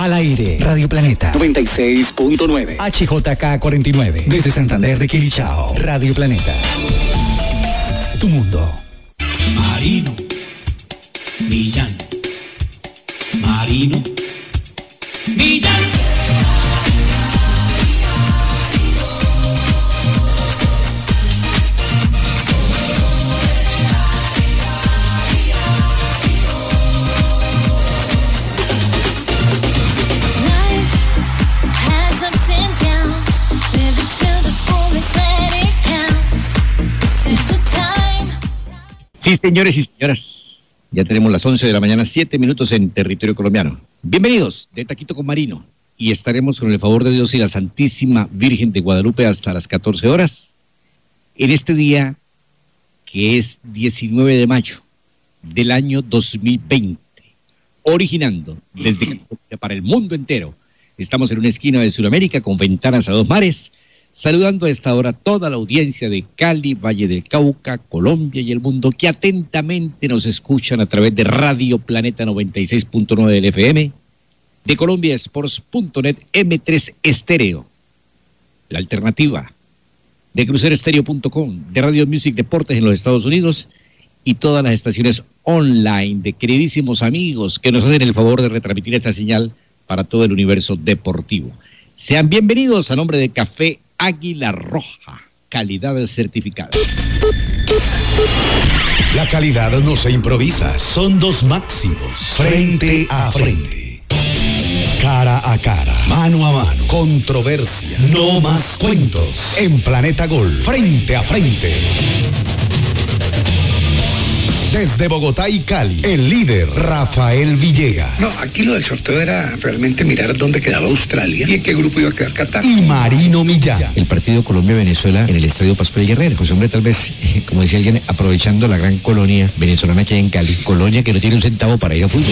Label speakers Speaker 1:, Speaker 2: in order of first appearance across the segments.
Speaker 1: Al aire, Radio Planeta 96.9, HJK 49, desde Santander de Quilichao, Radio Planeta. Tu mundo.
Speaker 2: Marino, Millán, Marino, Millán.
Speaker 3: Sí, señores y señoras, ya tenemos las 11 de la mañana, 7 minutos en territorio colombiano. Bienvenidos de Taquito con Marino, y estaremos con el favor de Dios y la Santísima Virgen de Guadalupe hasta las 14 horas, en este día que es 19 de mayo del año 2020, originando desde Colombia para el mundo entero. Estamos en una esquina de Sudamérica con ventanas a dos mares, saludando a esta hora toda la audiencia de Cali, Valle del Cauca, Colombia y el mundo que atentamente nos escuchan a través de Radio Planeta 96.9 del FM, de colombiasports.net, M3 Estéreo, La Alternativa, de cruceroestereo.com, de Radio Music Deportes en los Estados Unidos y todas las estaciones online de queridísimos amigos que nos hacen el favor de retransmitir esta señal para todo el universo deportivo. Sean bienvenidos a nombre de Café Águila Roja, calidad certificada.
Speaker 4: La calidad no se improvisa, son dos máximos, frente a frente, cara a cara, mano a mano, controversia, no más cuentos, en Planeta Gol, frente a frente. Desde Bogotá y Cali, el líder, Rafael Villegas.
Speaker 5: No, aquí lo del sorteo era realmente mirar dónde quedaba Australia y en qué grupo iba a quedar Qatar.
Speaker 4: Y Marino Millán.
Speaker 3: El partido Colombia-Venezuela en el Estadio Pascual Guerrero. Pues hombre, tal vez, como decía alguien, aprovechando la gran colonia venezolana que hay en Cali, colonia que no tiene un centavo para ir a fútbol.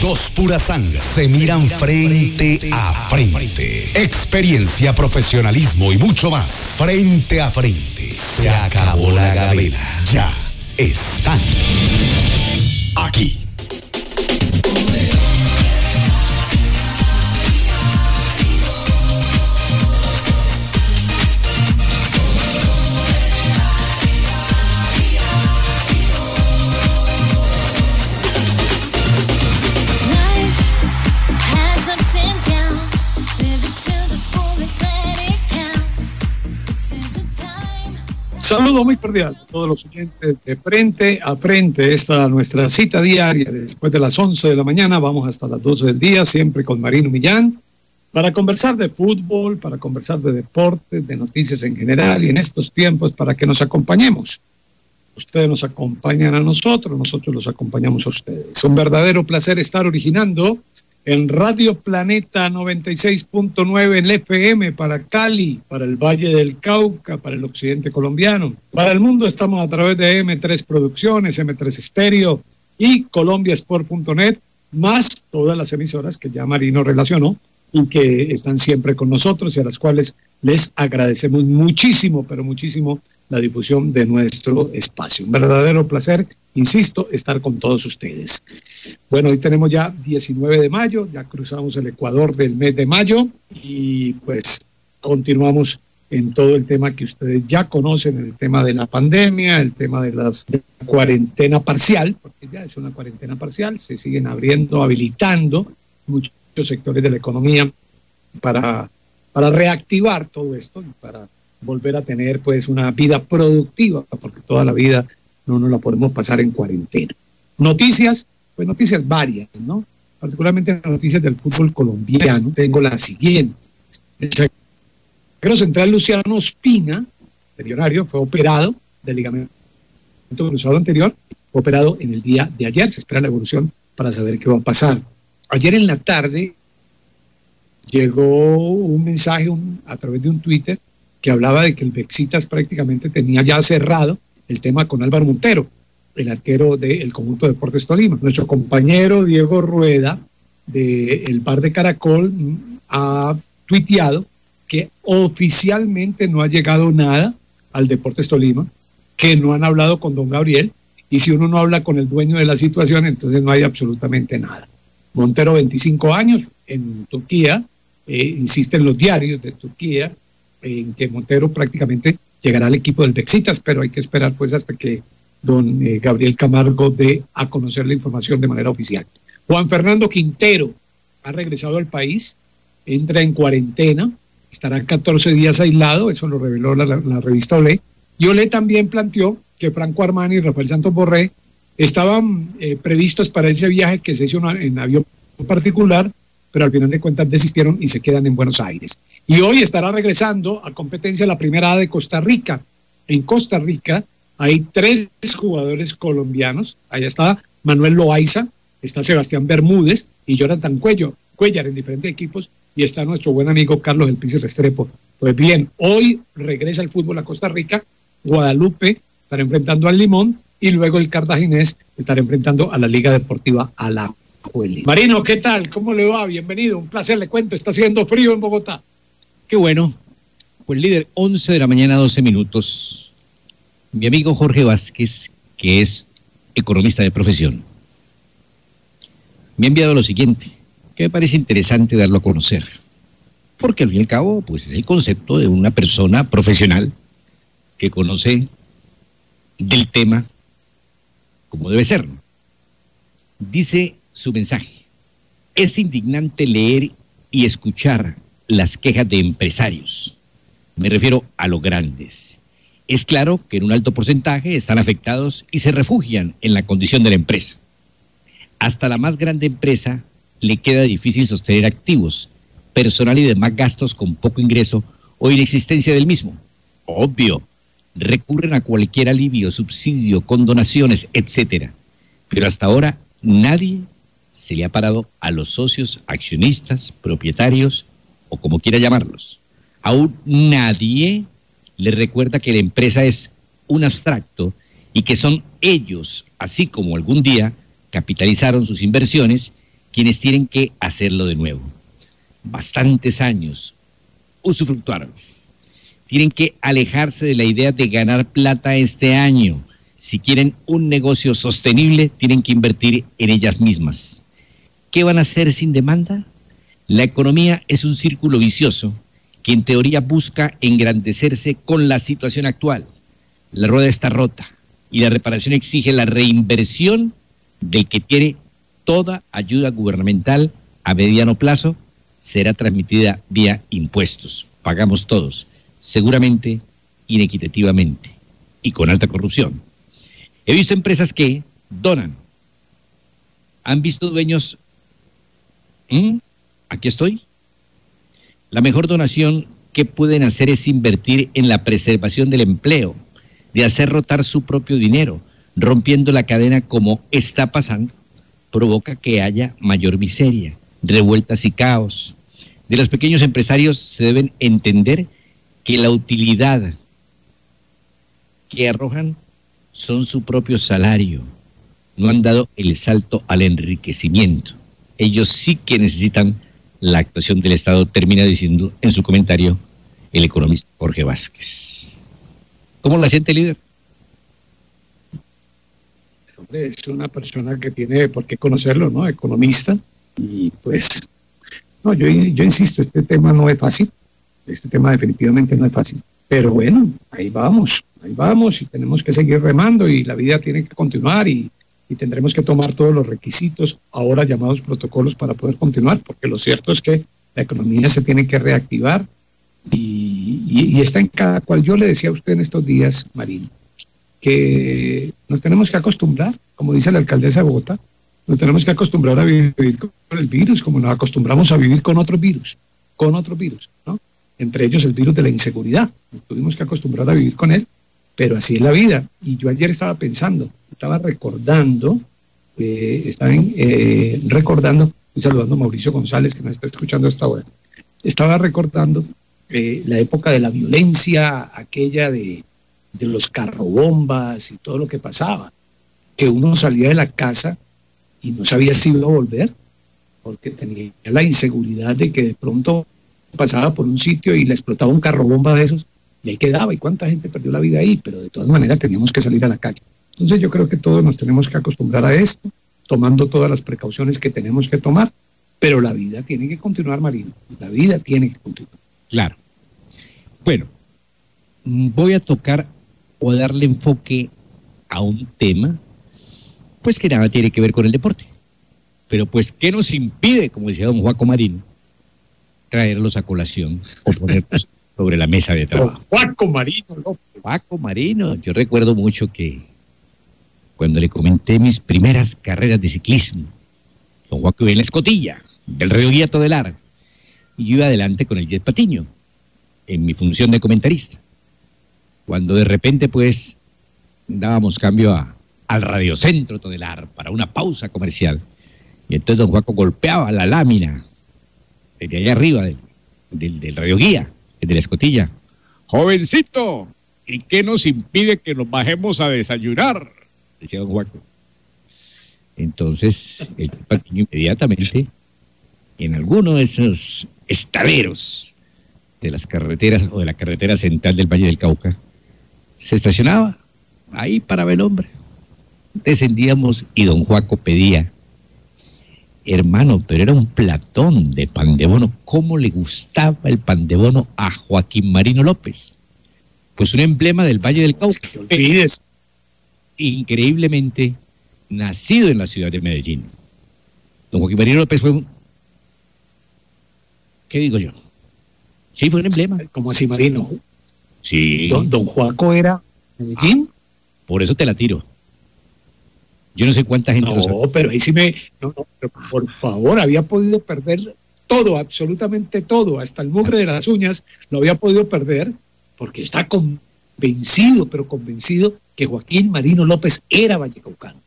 Speaker 4: Dos puras sangres se miran frente a frente. Experiencia, profesionalismo y mucho más. Frente a frente. Se acabó la gavela. Ya están aquí.
Speaker 6: Saludo muy cordial a todos los oyentes de Frente a Frente. Esta nuestra cita diaria después de las 11 de la mañana. Vamos hasta las 12 del día, siempre con Marino Millán, para conversar de fútbol, para conversar de deportes, de noticias en general, y en estos tiempos para que nos acompañemos. Ustedes nos acompañan a nosotros los acompañamos a ustedes. Es un verdadero placer estar originando en Radio Planeta 96.9 en el FM para Cali, para el Valle del Cauca, para el occidente colombiano. Para el mundo estamos a través de M3 Producciones, M3 Estéreo y colombiasport.net, más todas las emisoras que ya Marino relacionó y que están siempre con nosotros y a las cuales les agradecemos muchísimo, pero muchísimo, la difusión de nuestro espacio. Un verdadero placer, insisto, estar con todos ustedes. Bueno, hoy tenemos ya 19 de mayo, ya cruzamos el ecuador del mes de mayo y pues continuamos en todo el tema que ustedes ya conocen, el tema de la pandemia, el tema de la cuarentena parcial, porque ya es una cuarentena parcial, se siguen abriendo, habilitando muchos sectores de la economía para reactivar todo esto y para volver a tener pues una vida productiva, porque toda la vida no nos la podemos pasar en cuarentena. Noticias, pues noticias varias, ¿no? Particularmente noticias del fútbol colombiano. Tengo la siguiente. El zaguero central Luciano Ospina, de Millonario, fue operado del ligamento cruzado anterior, fue operado en el día de ayer. Se espera la evolución para saber qué va a pasar. Ayer en la tarde llegó un mensaje a través de un Twitter que hablaba de que el Bexitas prácticamente tenía ya cerrado el tema con Álvaro Montero, el arquero del conjunto de Deportes Tolima. Nuestro compañero Diego Rueda, del Bar de Caracol, ha tuiteado que oficialmente no ha llegado nada al Deportes Tolima, que no han hablado con don Gabriel, y si uno no habla con el dueño de la situación, entonces no hay absolutamente nada. Montero, 25 años, en Turquía. Insisten los diarios de Turquía en que Montero prácticamente llegará al equipo del Beşiktaş, pero hay que esperar pues hasta que don Gabriel Camargo dé a conocer la información de manera oficial. Juan Fernando Quintero ha regresado al país, entra en cuarentena, estará 14 días aislado, eso lo reveló la revista Olé, y Olé también planteó que Franco Armani y Rafael Santos Borré estaban previstos para ese viaje que se hizo en avión particular, pero al final de cuentas desistieron y se quedan en Buenos Aires. Y hoy estará regresando a competencia la Primera A de Costa Rica. En Costa Rica hay 3 jugadores colombianos. Allá está Manuel Loaiza, está Sebastián Bermúdez y Jonathan Cuellar en diferentes equipos, y está nuestro buen amigo Carlos El Piso Restrepo. Pues bien, hoy regresa el fútbol a Costa Rica. Guadalupe estará enfrentando al Limón y luego el Cartaginés estará enfrentando a la Liga Deportiva Alajuelense. Marino, ¿qué tal? ¿Cómo le va? Bienvenido, un placer, le cuento, está haciendo frío en Bogotá.
Speaker 3: Qué bueno. Pues líder, 11 de la mañana, 12 minutos. Mi amigo Jorge Vázquez, que es economista de profesión, me ha enviado lo siguiente, que me parece interesante darlo a conocer. Porque al fin y al cabo, pues es el concepto de una persona profesional que conoce del tema como debe ser. Dice su mensaje: es indignante leer y escuchar las quejas de empresarios. Me refiero a los grandes. Es claro que en un alto porcentaje están afectados y se refugian en la condición de la empresa. Hasta la más grande empresa le queda difícil sostener activos, personal y demás gastos con poco ingreso o inexistencia del mismo. Obvio, recurren a cualquier alivio, subsidio, condonaciones, etcétera. Pero hasta ahora nadie se le ha parado a los socios, accionistas, propietarios o como quiera llamarlos. Aún nadie le recuerda que la empresa es un abstracto y que son ellos, así como algún día capitalizaron sus inversiones, quienes tienen que hacerlo de nuevo. Bastantes años usufructuaron. Tienen que alejarse de la idea de ganar plata este año. Si quieren un negocio sostenible, tienen que invertir en ellas mismas. ¿Qué van a hacer sin demanda? La economía es un círculo vicioso que en teoría busca engrandecerse con la situación actual. La rueda está rota y la reparación exige la reinversión del que tiene toda ayuda gubernamental a mediano plazo. Será transmitida vía impuestos. Pagamos todos, seguramente inequitativamente y con alta corrupción. He visto empresas que donan. ¿Han visto dueños? Aquí estoy. La mejor donación que pueden hacer es invertir en la preservación del empleo, de hacer rotar su propio dinero, rompiendo la cadena como está pasando, provoca que haya mayor miseria, revueltas y caos. De los pequeños empresarios se deben entender que la utilidad que arrojan son su propio salario. No han dado el salto al enriquecimiento. Ellos sí que necesitan la actuación del Estado, termina diciendo en su comentario el economista Jorge Vázquez. ¿Cómo la siente, líder?
Speaker 6: Hombre, es una persona que tiene por qué conocerlo, ¿no? Economista. Y pues, no, yo insisto, este tema no es fácil. Este tema definitivamente no es fácil. Pero bueno, ahí vamos y tenemos que seguir remando y la vida tiene que continuar y tendremos que tomar todos los requisitos, ahora llamados protocolos, para poder continuar, porque lo cierto es que la economía se tiene que reactivar y está en cada cual. Yo le decía a usted en estos días, Marino, que nos tenemos que acostumbrar, como dice la alcaldesa de Bogotá, nos tenemos que acostumbrar a vivir con el virus, como nos acostumbramos a vivir con otros virus, ¿no? Entre ellos el virus de la inseguridad. Nos tuvimos que acostumbrar a vivir con él, pero así es la vida. Y yo ayer estaba pensando, estaba recordando, estoy saludando a Mauricio González, que nos está escuchando a esta hora. Estaba recordando la época de la violencia, aquella de los carrobombas y todo lo que pasaba, que uno salía de la casa y no sabía si iba a volver, porque tenía la inseguridad de que de pronto pasaba por un sitio y le explotaba un carrobomba de esos, y ahí quedaba, y cuánta gente perdió la vida ahí, pero de todas maneras teníamos que salir a la calle. Entonces yo creo que todos nos tenemos que acostumbrar a esto, tomando todas las precauciones que tenemos que tomar, pero la vida tiene que continuar, Marino, la vida tiene que continuar.
Speaker 3: Claro. Bueno, voy a tocar o darle enfoque a un tema, pues que nada tiene que ver con el deporte. Pero pues, ¿qué nos impide, como decía don Juaco Marino, traerlos a colación o ponerlos sobre la mesa de trabajo?
Speaker 6: Juaco Marino López.
Speaker 3: Juaco Marino, yo recuerdo mucho que cuando le comenté mis primeras carreras de ciclismo, don Juaco iba en la escotilla del Río Guía Todelar, y yo iba adelante con el Jet Patiño, en mi función de comentarista. Cuando de repente, pues, dábamos cambio al Radiocentro Todelar para una pausa comercial, y entonces don Juaco golpeaba la lámina desde allá arriba del Radio Guía, de la escotilla. Jovencito, ¿y qué nos impide que nos bajemos a desayunar? Decía don Juaco. Entonces, el Patiño inmediatamente, en alguno de esos estaderos de las carreteras o de la carretera central del Valle del Cauca, se estacionaba ahí para ver el hombre. Descendíamos y don Juaco pedía, hermano, pero era un platón de pan de bono. ¿Cómo le gustaba el pan de bono a Joaquín Marino López? Pues un emblema del Valle del Cauca. Increíblemente nacido en la ciudad de Medellín. Don Joaquín Marino López fue un... ¿Qué digo yo? Sí, fue un emblema.
Speaker 6: ¿Cómo así, Marino?
Speaker 3: Sí.
Speaker 6: Don Juaco era Medellín.
Speaker 3: Por eso te la tiro. Yo no sé cuánta gente lo sabe.
Speaker 6: No, pero ahí sí no, pero por favor, había podido perder todo, absolutamente todo, hasta el mugre de las uñas, lo había podido perder, porque está convencido, pero convencido, que Joaquín Marino López era vallecaucano.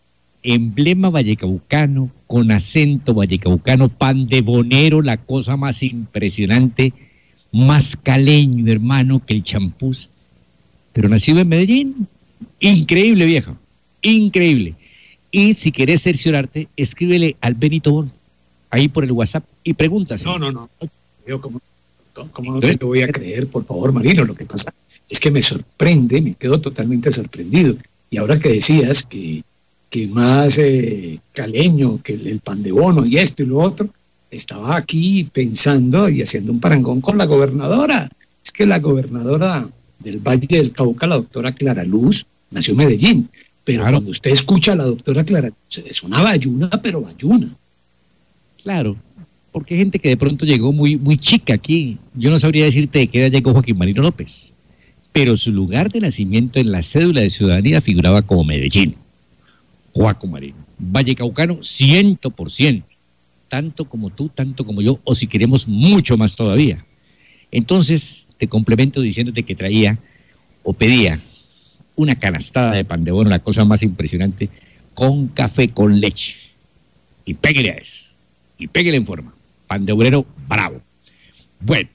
Speaker 3: Emblema vallecaucano, con acento vallecaucano, pandebonero, la cosa más impresionante, más caleño, hermano, que el champús, pero nacido en Medellín. Increíble, viejo, increíble. Y si querés cerciorarte, escríbele al Benito Bon, ahí por el WhatsApp, y pregúntase.
Speaker 6: No. ¿Cómo no te lo voy a creer, por favor, Marino? Lo que pasa es que me sorprende, me quedo totalmente sorprendido. Y ahora que decías que más caleño, que el pan de bono y esto y lo otro, estaba aquí pensando y haciendo un parangón con la gobernadora. Es que la gobernadora del Valle del Cauca, la doctora Clara Luz, nació en Medellín. Pero claro, cuando usted escucha a la doctora Clara, es una bayuna, pero bayuna.
Speaker 3: Claro, porque hay gente que de pronto llegó muy chica aquí. Yo no sabría decirte de qué edad llegó Joaquín Marino López, pero su lugar de nacimiento en la cédula de ciudadanía figuraba como Medellín. Joaco Marino, vallecaucano 100%, tanto como tú, tanto como yo, o si queremos mucho más todavía. Entonces, te complemento diciéndote que traía o pedía una canastada de pan de bono, la cosa más impresionante, con café con leche. Y péguele a eso. Y péguele en forma. Pan de obrero bravo. Bueno,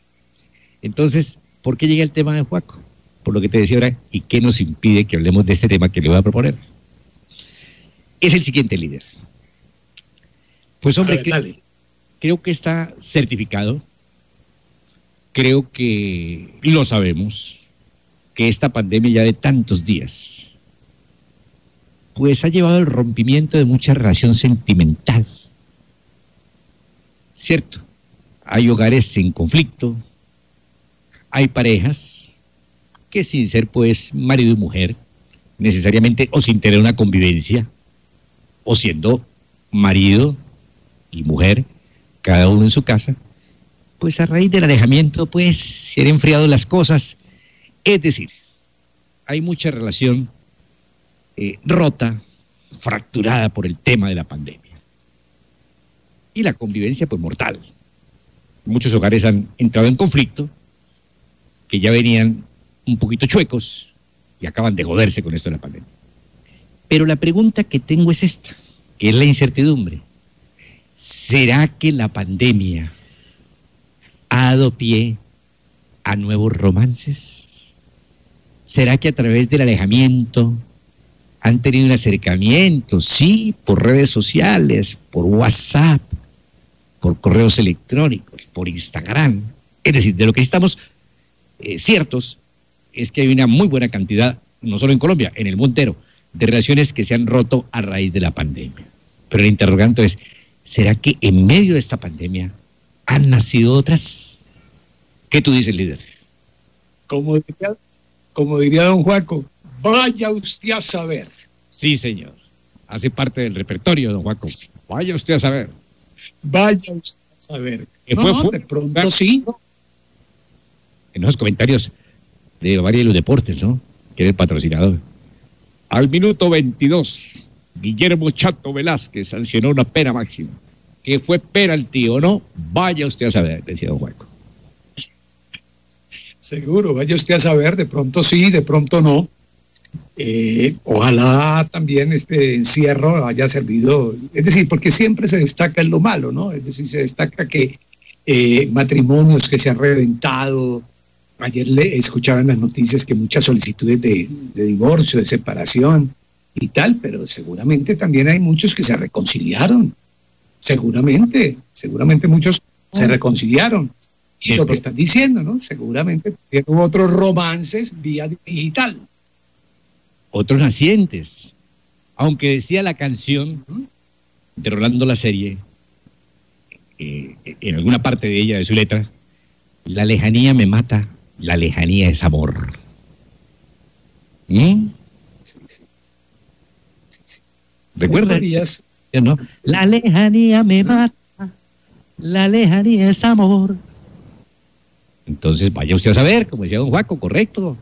Speaker 3: entonces, ¿por qué llega el tema de Juaco? Por lo que te decía ahora, ¿y qué nos impide que hablemos de este tema que le voy a proponer? Es el siguiente, líder. Pues hombre, creo que está certificado, creo que lo sabemos, que esta pandemia ya de tantos días, pues ha llevado al rompimiento de mucha relación sentimental. ¿Cierto? Hay hogares en conflicto, hay parejas que sin ser pues marido y mujer, necesariamente, o sin tener una convivencia, o siendo marido y mujer, cada uno en su casa, pues a raíz del alejamiento pues se han enfriado las cosas. Es decir, hay mucha relación rota, fracturada por el tema de la pandemia. Y la convivencia pues mortal. Muchos hogares han entrado en conflicto, que ya venían un poquito chuecos y acaban de joderse con esto de la pandemia. Pero la pregunta que tengo es esta, que es la incertidumbre. ¿Será que la pandemia ha dado pie a nuevos romances? ¿Será que a través del alejamiento han tenido un acercamiento? Sí, por redes sociales, por WhatsApp, por correos electrónicos, por Instagram. Es decir, de lo que estamos ciertos es que hay una muy buena cantidad, no solo en Colombia, en el mundo entero, de relaciones que se han roto a raíz de la pandemia. Pero el interrogante es, ¿será que en medio de esta pandemia han nacido otras? ¿Qué tú dices, líder?
Speaker 6: Como diría don Juaco, vaya usted a saber.
Speaker 3: Sí, señor. Hace parte del repertorio, don Juaco. Vaya usted a saber.
Speaker 6: Vaya usted a saber. De pronto sí.
Speaker 3: En los comentarios de varios de los deportes, ¿no? Que era el patrocinador. Al minuto 22, Guillermo Chato Velázquez sancionó una pena máxima. Que fue penalti o no, vaya usted a saber, decía don Juaco.
Speaker 6: Seguro, vaya usted a saber, de pronto sí, de pronto no. Ojalá también este encierro haya servido, es decir, porque siempre se destaca en lo malo, ¿no? Es decir, se destaca que matrimonios que se han reventado. Ayer le escuchaba en las noticias que muchas solicitudes de divorcio, de separación y tal, pero seguramente también hay muchos que se reconciliaron. Seguramente muchos se reconciliaron. Y lo que están diciendo, ¿no? Seguramente hubo otros romances vía digital.
Speaker 3: Otros nacientes. Aunque decía la canción de Rolando la Serie, en alguna parte de ella, de su letra, la lejanía me mata, la lejanía es amor.
Speaker 6: Sí.
Speaker 3: ¿Recuerdas? ¿No? La lejanía me mata, la lejanía es amor. Entonces vaya usted a saber, como decía don Juaco, correcto.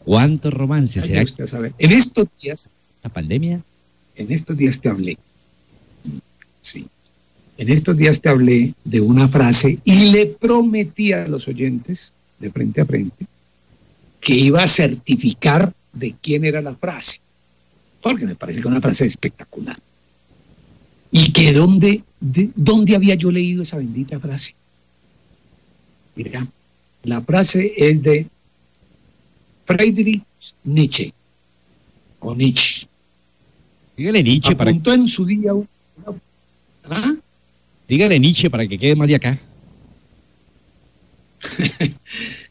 Speaker 3: ¿Cuántos romances será
Speaker 6: usted a saber? En estos días,
Speaker 3: la pandemia.
Speaker 6: En estos días te hablé. Sí. En estos días te hablé de una frase y le prometí a los oyentes, de frente a frente, que iba a certificar de quién era la frase. Porque me parece que es una frase espectacular. Y que ¿dónde había yo leído esa bendita frase? Mira, la frase es de Friedrich Nietzsche, o Nietzsche.
Speaker 3: Dígale Nietzsche para que...
Speaker 6: Apuntó en su día... ¿Ah?
Speaker 3: Dígale Nietzsche para que quede más de acá.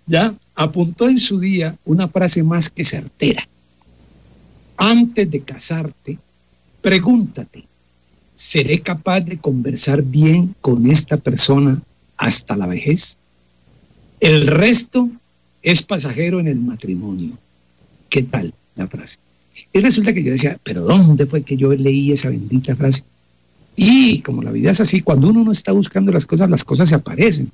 Speaker 6: Ya, apuntó en su día una frase más que certera. Antes de casarte, pregúntate, ¿seré capaz de conversar bien con esta persona hasta la vejez? El resto es pasajero en el matrimonio. ¿Qué tal la frase? Y resulta que yo decía, ¿pero dónde fue que yo leí esa bendita frase? Y como la vida es así, cuando uno no está buscando las cosas se aparecen.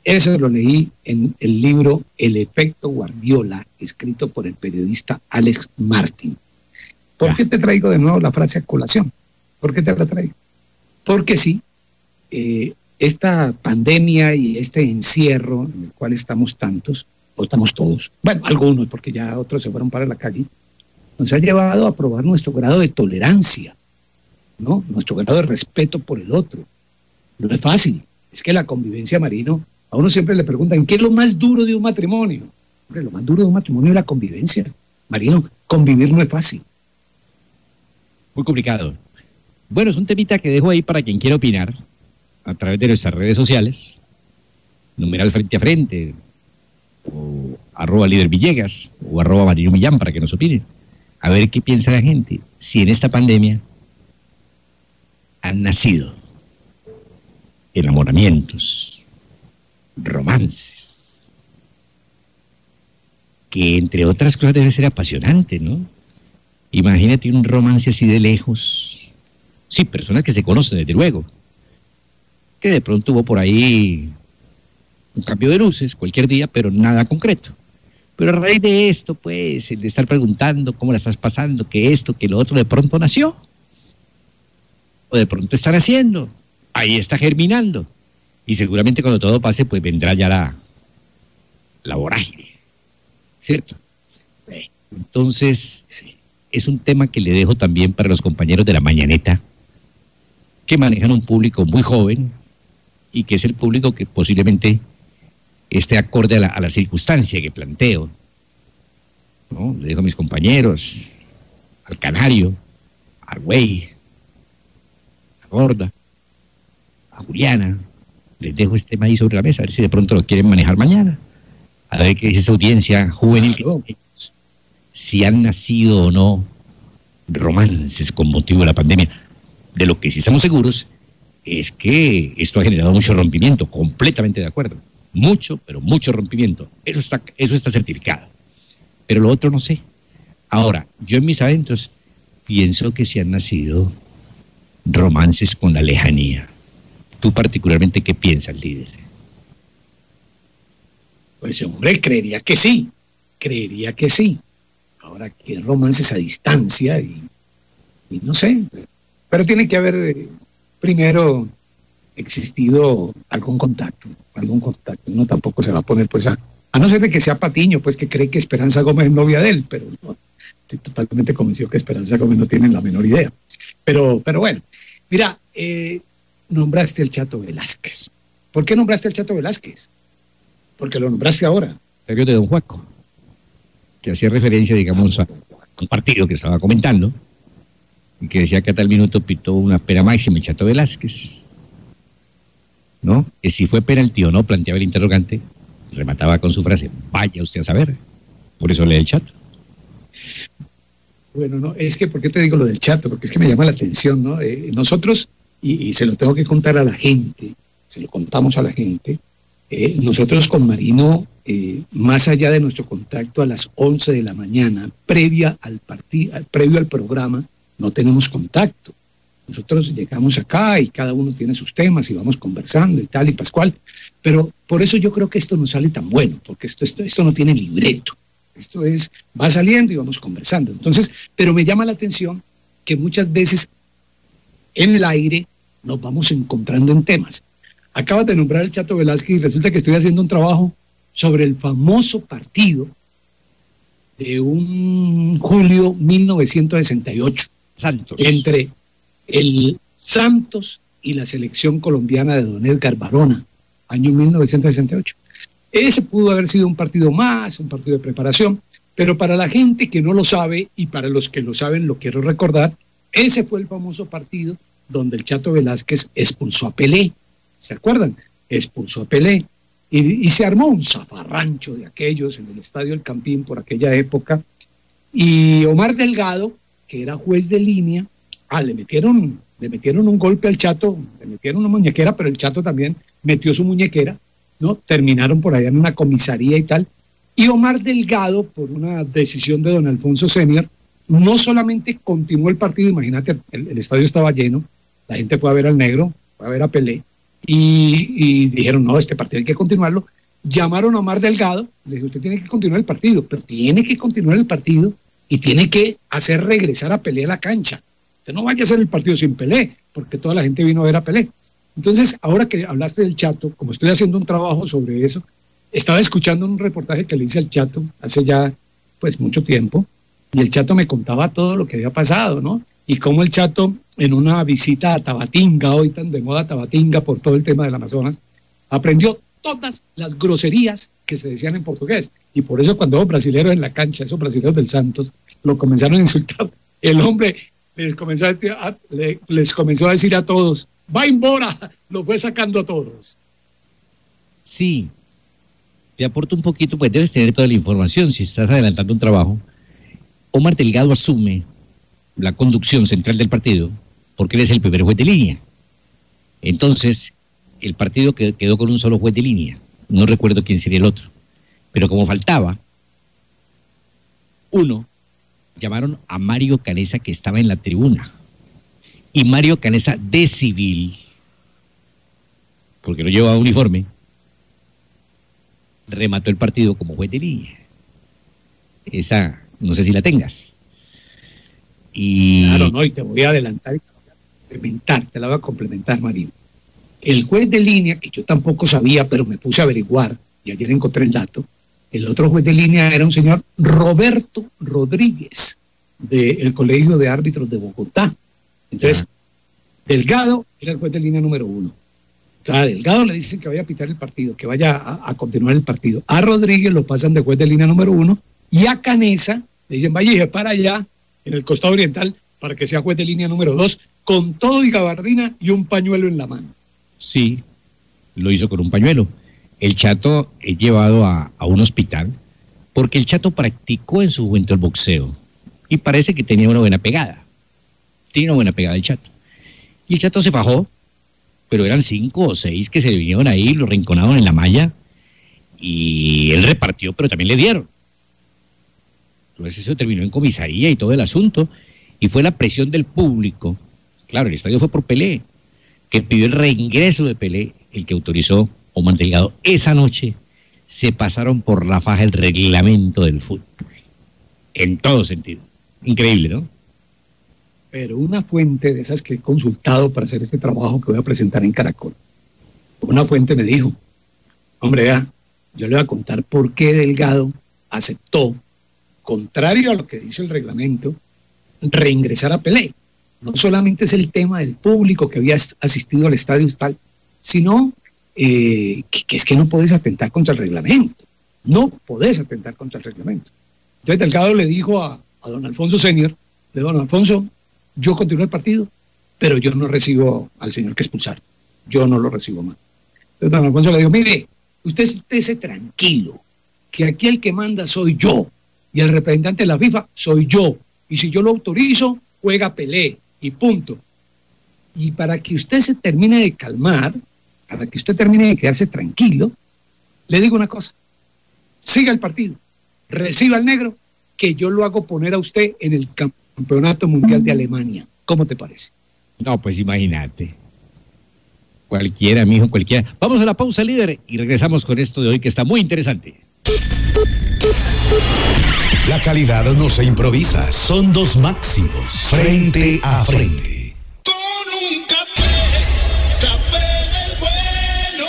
Speaker 6: Eso lo leí en el libro El efecto Guardiola, escrito por el periodista Alex Martin. ¿Por qué te traigo de nuevo la frase a colación? ¿Por qué te la traigo? Porque sí, esta pandemia y este encierro en el cual estamos tantos, o estamos todos, bueno, algunos, porque ya otros se fueron para la calle, nos ha llevado a probar nuestro grado de tolerancia, ¿no? Nuestro grado de respeto por el otro. No es fácil, es que la convivencia, Marino, a uno siempre le preguntan, ¿qué es lo más duro de un matrimonio? Hombre, lo más duro de un matrimonio es la convivencia. Marino, convivir no es fácil.
Speaker 3: Muy complicado. Bueno, es un temita que dejo ahí para quien quiera opinar a través de nuestras redes sociales, numeral Frente a Frente, o @líder Villegas, o @Marino Millán, para que nos opinen. A ver qué piensa la gente, si en esta pandemia han nacido enamoramientos, romances, que entre otras cosas debe ser apasionante, ¿no? Imagínate un romance así de lejos. Sí, personas que se conocen desde luego, que de pronto hubo por ahí un cambio de luces cualquier día, pero nada concreto. Pero a raíz de esto, pues, el de estar preguntando cómo la estás pasando, que esto, que lo otro, de pronto nació. O de pronto están haciendo. Ahí está germinando. Y seguramente cuando todo pase, pues vendrá ya la vorágine. ¿Cierto? Entonces, es un tema que le dejo también para los compañeros de la Mañaneta, que manejan un público muy joven y que es el público que posiblemente esté acorde a la circunstancia que planteo, ¿no? Le dejo a mis compañeros, al Canario, al Güey, a Gorda, a Juliana, les dejo este tema ahí sobre la mesa, a ver si de pronto lo quieren manejar mañana, a ver qué dice esa audiencia juvenil, si han nacido o no romances con motivo de la pandemia. De lo que sí estamos seguros es que esto ha generado mucho rompimiento, completamente de acuerdo. Mucho, pero mucho rompimiento. Eso está certificado. Pero lo otro no sé. Ahora, yo en mis adentros pienso que se han nacido romances con la lejanía. ¿Tú particularmente qué piensas, líder?
Speaker 6: Pues hombre, creería que sí. Ahora, que romances a distancia y no sé. Pero tiene que haber primero existido algún contacto. Uno tampoco se va a poner pues a no ser de que sea Patiño, pues que cree que Esperanza Gómez es novia de él, pero no, estoy totalmente convencido que Esperanza Gómez no tiene la menor idea. Pero bueno, mira, nombraste al Chato Velázquez. ¿Por qué nombraste al Chato Velázquez? Porque lo nombraste ahora.
Speaker 3: Previo de don Juaco, que hacía referencia, digamos, a un partido que estaba comentando, y que decía que a tal minuto pitó una pena máxima el Chato Velázquez, ¿no? Que si fue penalti o no, planteaba el interrogante, remataba con su frase, vaya usted a saber. Por eso lee el Chato.
Speaker 6: Bueno, no, es que, ¿por qué te digo lo del Chato? Porque es que me llama la atención, ¿no? Nosotros, y se lo tengo que contar a la gente, se lo contamos a la gente, nosotros con Marino, más allá de nuestro contacto a las 11 de la mañana, previo al programa, no tenemos contacto. Nosotros llegamos acá y cada uno tiene sus temas y vamos conversando y tal y pascual, pero por eso yo creo que esto no sale tan bueno, porque esto no tiene libreto. Esto va saliendo y vamos conversando. Entonces, pero me llama la atención que muchas veces en el aire nos vamos encontrando en temas. Acabas de nombrar al Chato Velázquez y resulta que estoy haciendo un trabajo sobre el famoso partido de un julio 1968.
Speaker 3: Santos.
Speaker 6: Entre el Santos y la selección colombiana de don Edgar Barona, año 1968. Ese pudo haber sido un partido más, un partido de preparación, pero para la gente que no lo sabe y para los que lo saben lo quiero recordar, ese fue el famoso partido donde el Chato Velázquez expulsó a Pelé. ¿Se acuerdan? Expulsó a Pelé y se armó un zafarrancho de aquellos en el Estadio El Campín por aquella época. Y Omar Delgado, que era juez de línea, le metieron un golpe al Chato, le metieron una muñequera, pero el Chato también metió su muñequera, ¿no? Terminaron por allá en una comisaría y tal. Y Omar Delgado, por una decisión de don Alfonso Senior, no solamente continuó el partido, imagínate, el estadio estaba lleno, la gente fue a ver al negro, fue a ver a Pelé, y dijeron, no, este partido hay que continuarlo. Llamaron a Omar Delgado, le dijo, usted tiene que continuar el partido, pero tiene que continuar el partido y tiene que hacer regresar a Pelé a la cancha. Usted no vaya a hacer el partido sin Pelé, porque toda la gente vino a ver a Pelé. Entonces, ahora que hablaste del Chato, como estoy haciendo un trabajo sobre eso, estaba escuchando un reportaje que le hice al Chato hace ya, pues, mucho tiempo, y el Chato me contaba todo lo que había pasado, ¿no? Y cómo el Chato, en una visita a Tabatinga, hoy tan de moda Tabatinga por todo el tema del Amazonas, aprendió todas las groserías que se decían en portugués. Y por eso cuando los brasileños en la cancha, esos brasileños del Santos, lo comenzaron a insultar. El hombre les comenzó a decir a todos, va embora, lo fue sacando a todos.
Speaker 3: Sí, te aporto un poquito, pues debes tener toda la información si estás adelantando un trabajo. Omar Delgado asume la conducción central del partido porque él es el primer juez de línea. Entonces, el partido quedó con un solo juez de línea. No recuerdo quién sería el otro. Pero como faltaba uno, llamaron a Mario Canesa, que estaba en la tribuna. Y Mario Canesa, de civil, porque no llevaba uniforme, remató el partido como juez de línea. Esa, no sé si la tengas. Y...
Speaker 6: Claro, no, y te voy a adelantar y te la voy a complementar, Marino. El juez de línea, que yo tampoco sabía, pero me puse a averiguar, y ayer encontré el dato, el otro juez de línea era un señor Roberto Rodríguez, del Colegio de Árbitros de Bogotá. Entonces, Delgado era el juez de línea número 1. A Delgado le dicen que vaya a pitar el partido, que vaya a continuar el partido. A Rodríguez lo pasan de juez de línea número 1, y a Canesa le dicen, vaya para allá, en el costado oriental, para que sea juez de línea número 2, con todo y gabardina y un pañuelo en la mano.
Speaker 3: Sí, lo hizo con un pañuelo. El Chato es llevado a un hospital porque el Chato practicó en su juventud el boxeo. Y parece que tenía una buena pegada. Tenía una buena pegada el Chato. Y el Chato se fajó, pero eran 5 o 6 que se vinieron ahí, lo rinconaron en la malla, y él repartió, pero también le dieron. Entonces eso terminó en comisaría y todo el asunto, y fue la presión del público. Claro, el estadio fue por Pelé, que pidió el reingreso de Pelé, el que autorizó Omar Delgado. Esa noche se pasaron por la faja el reglamento del fútbol, en todo sentido. Increíble, ¿no?
Speaker 6: Pero una fuente de esas que he consultado para hacer este trabajo que voy a presentar en Caracol, una fuente me dijo, hombre, vea, yo le voy a contar por qué Delgado aceptó, contrario a lo que dice el reglamento, reingresar a Pelé. No solamente es el tema del público que había asistido al estadio y tal, sino que es que no podés atentar contra el reglamento. No podés atentar contra el reglamento. Entonces Delgado le dijo a don Alfonso Senior, le dijo, don Alfonso, yo continúo el partido, pero yo no recibo al señor que expulsar. Yo no lo recibo más. Entonces don Alfonso le dijo, mire, usted esté tranquilo, que aquí el que manda soy yo, y el representante de la FIFA soy yo, y si yo lo autorizo, juega Pelé, y punto. Y para que usted se termine de calmar, para que usted termine de quedarse tranquilo, le digo una cosa, siga el partido, reciba al negro, que yo lo hago poner a usted en el Campeonato Mundial de Alemania. ¿Cómo te parece?
Speaker 3: No, pues imagínate. Cualquiera, mijo, cualquiera. Vamos a la pausa, líder, y regresamos con esto de hoy que está muy interesante.
Speaker 4: La calidad no se improvisa, son dos máximos, frente a frente.
Speaker 2: Con un café del bueno.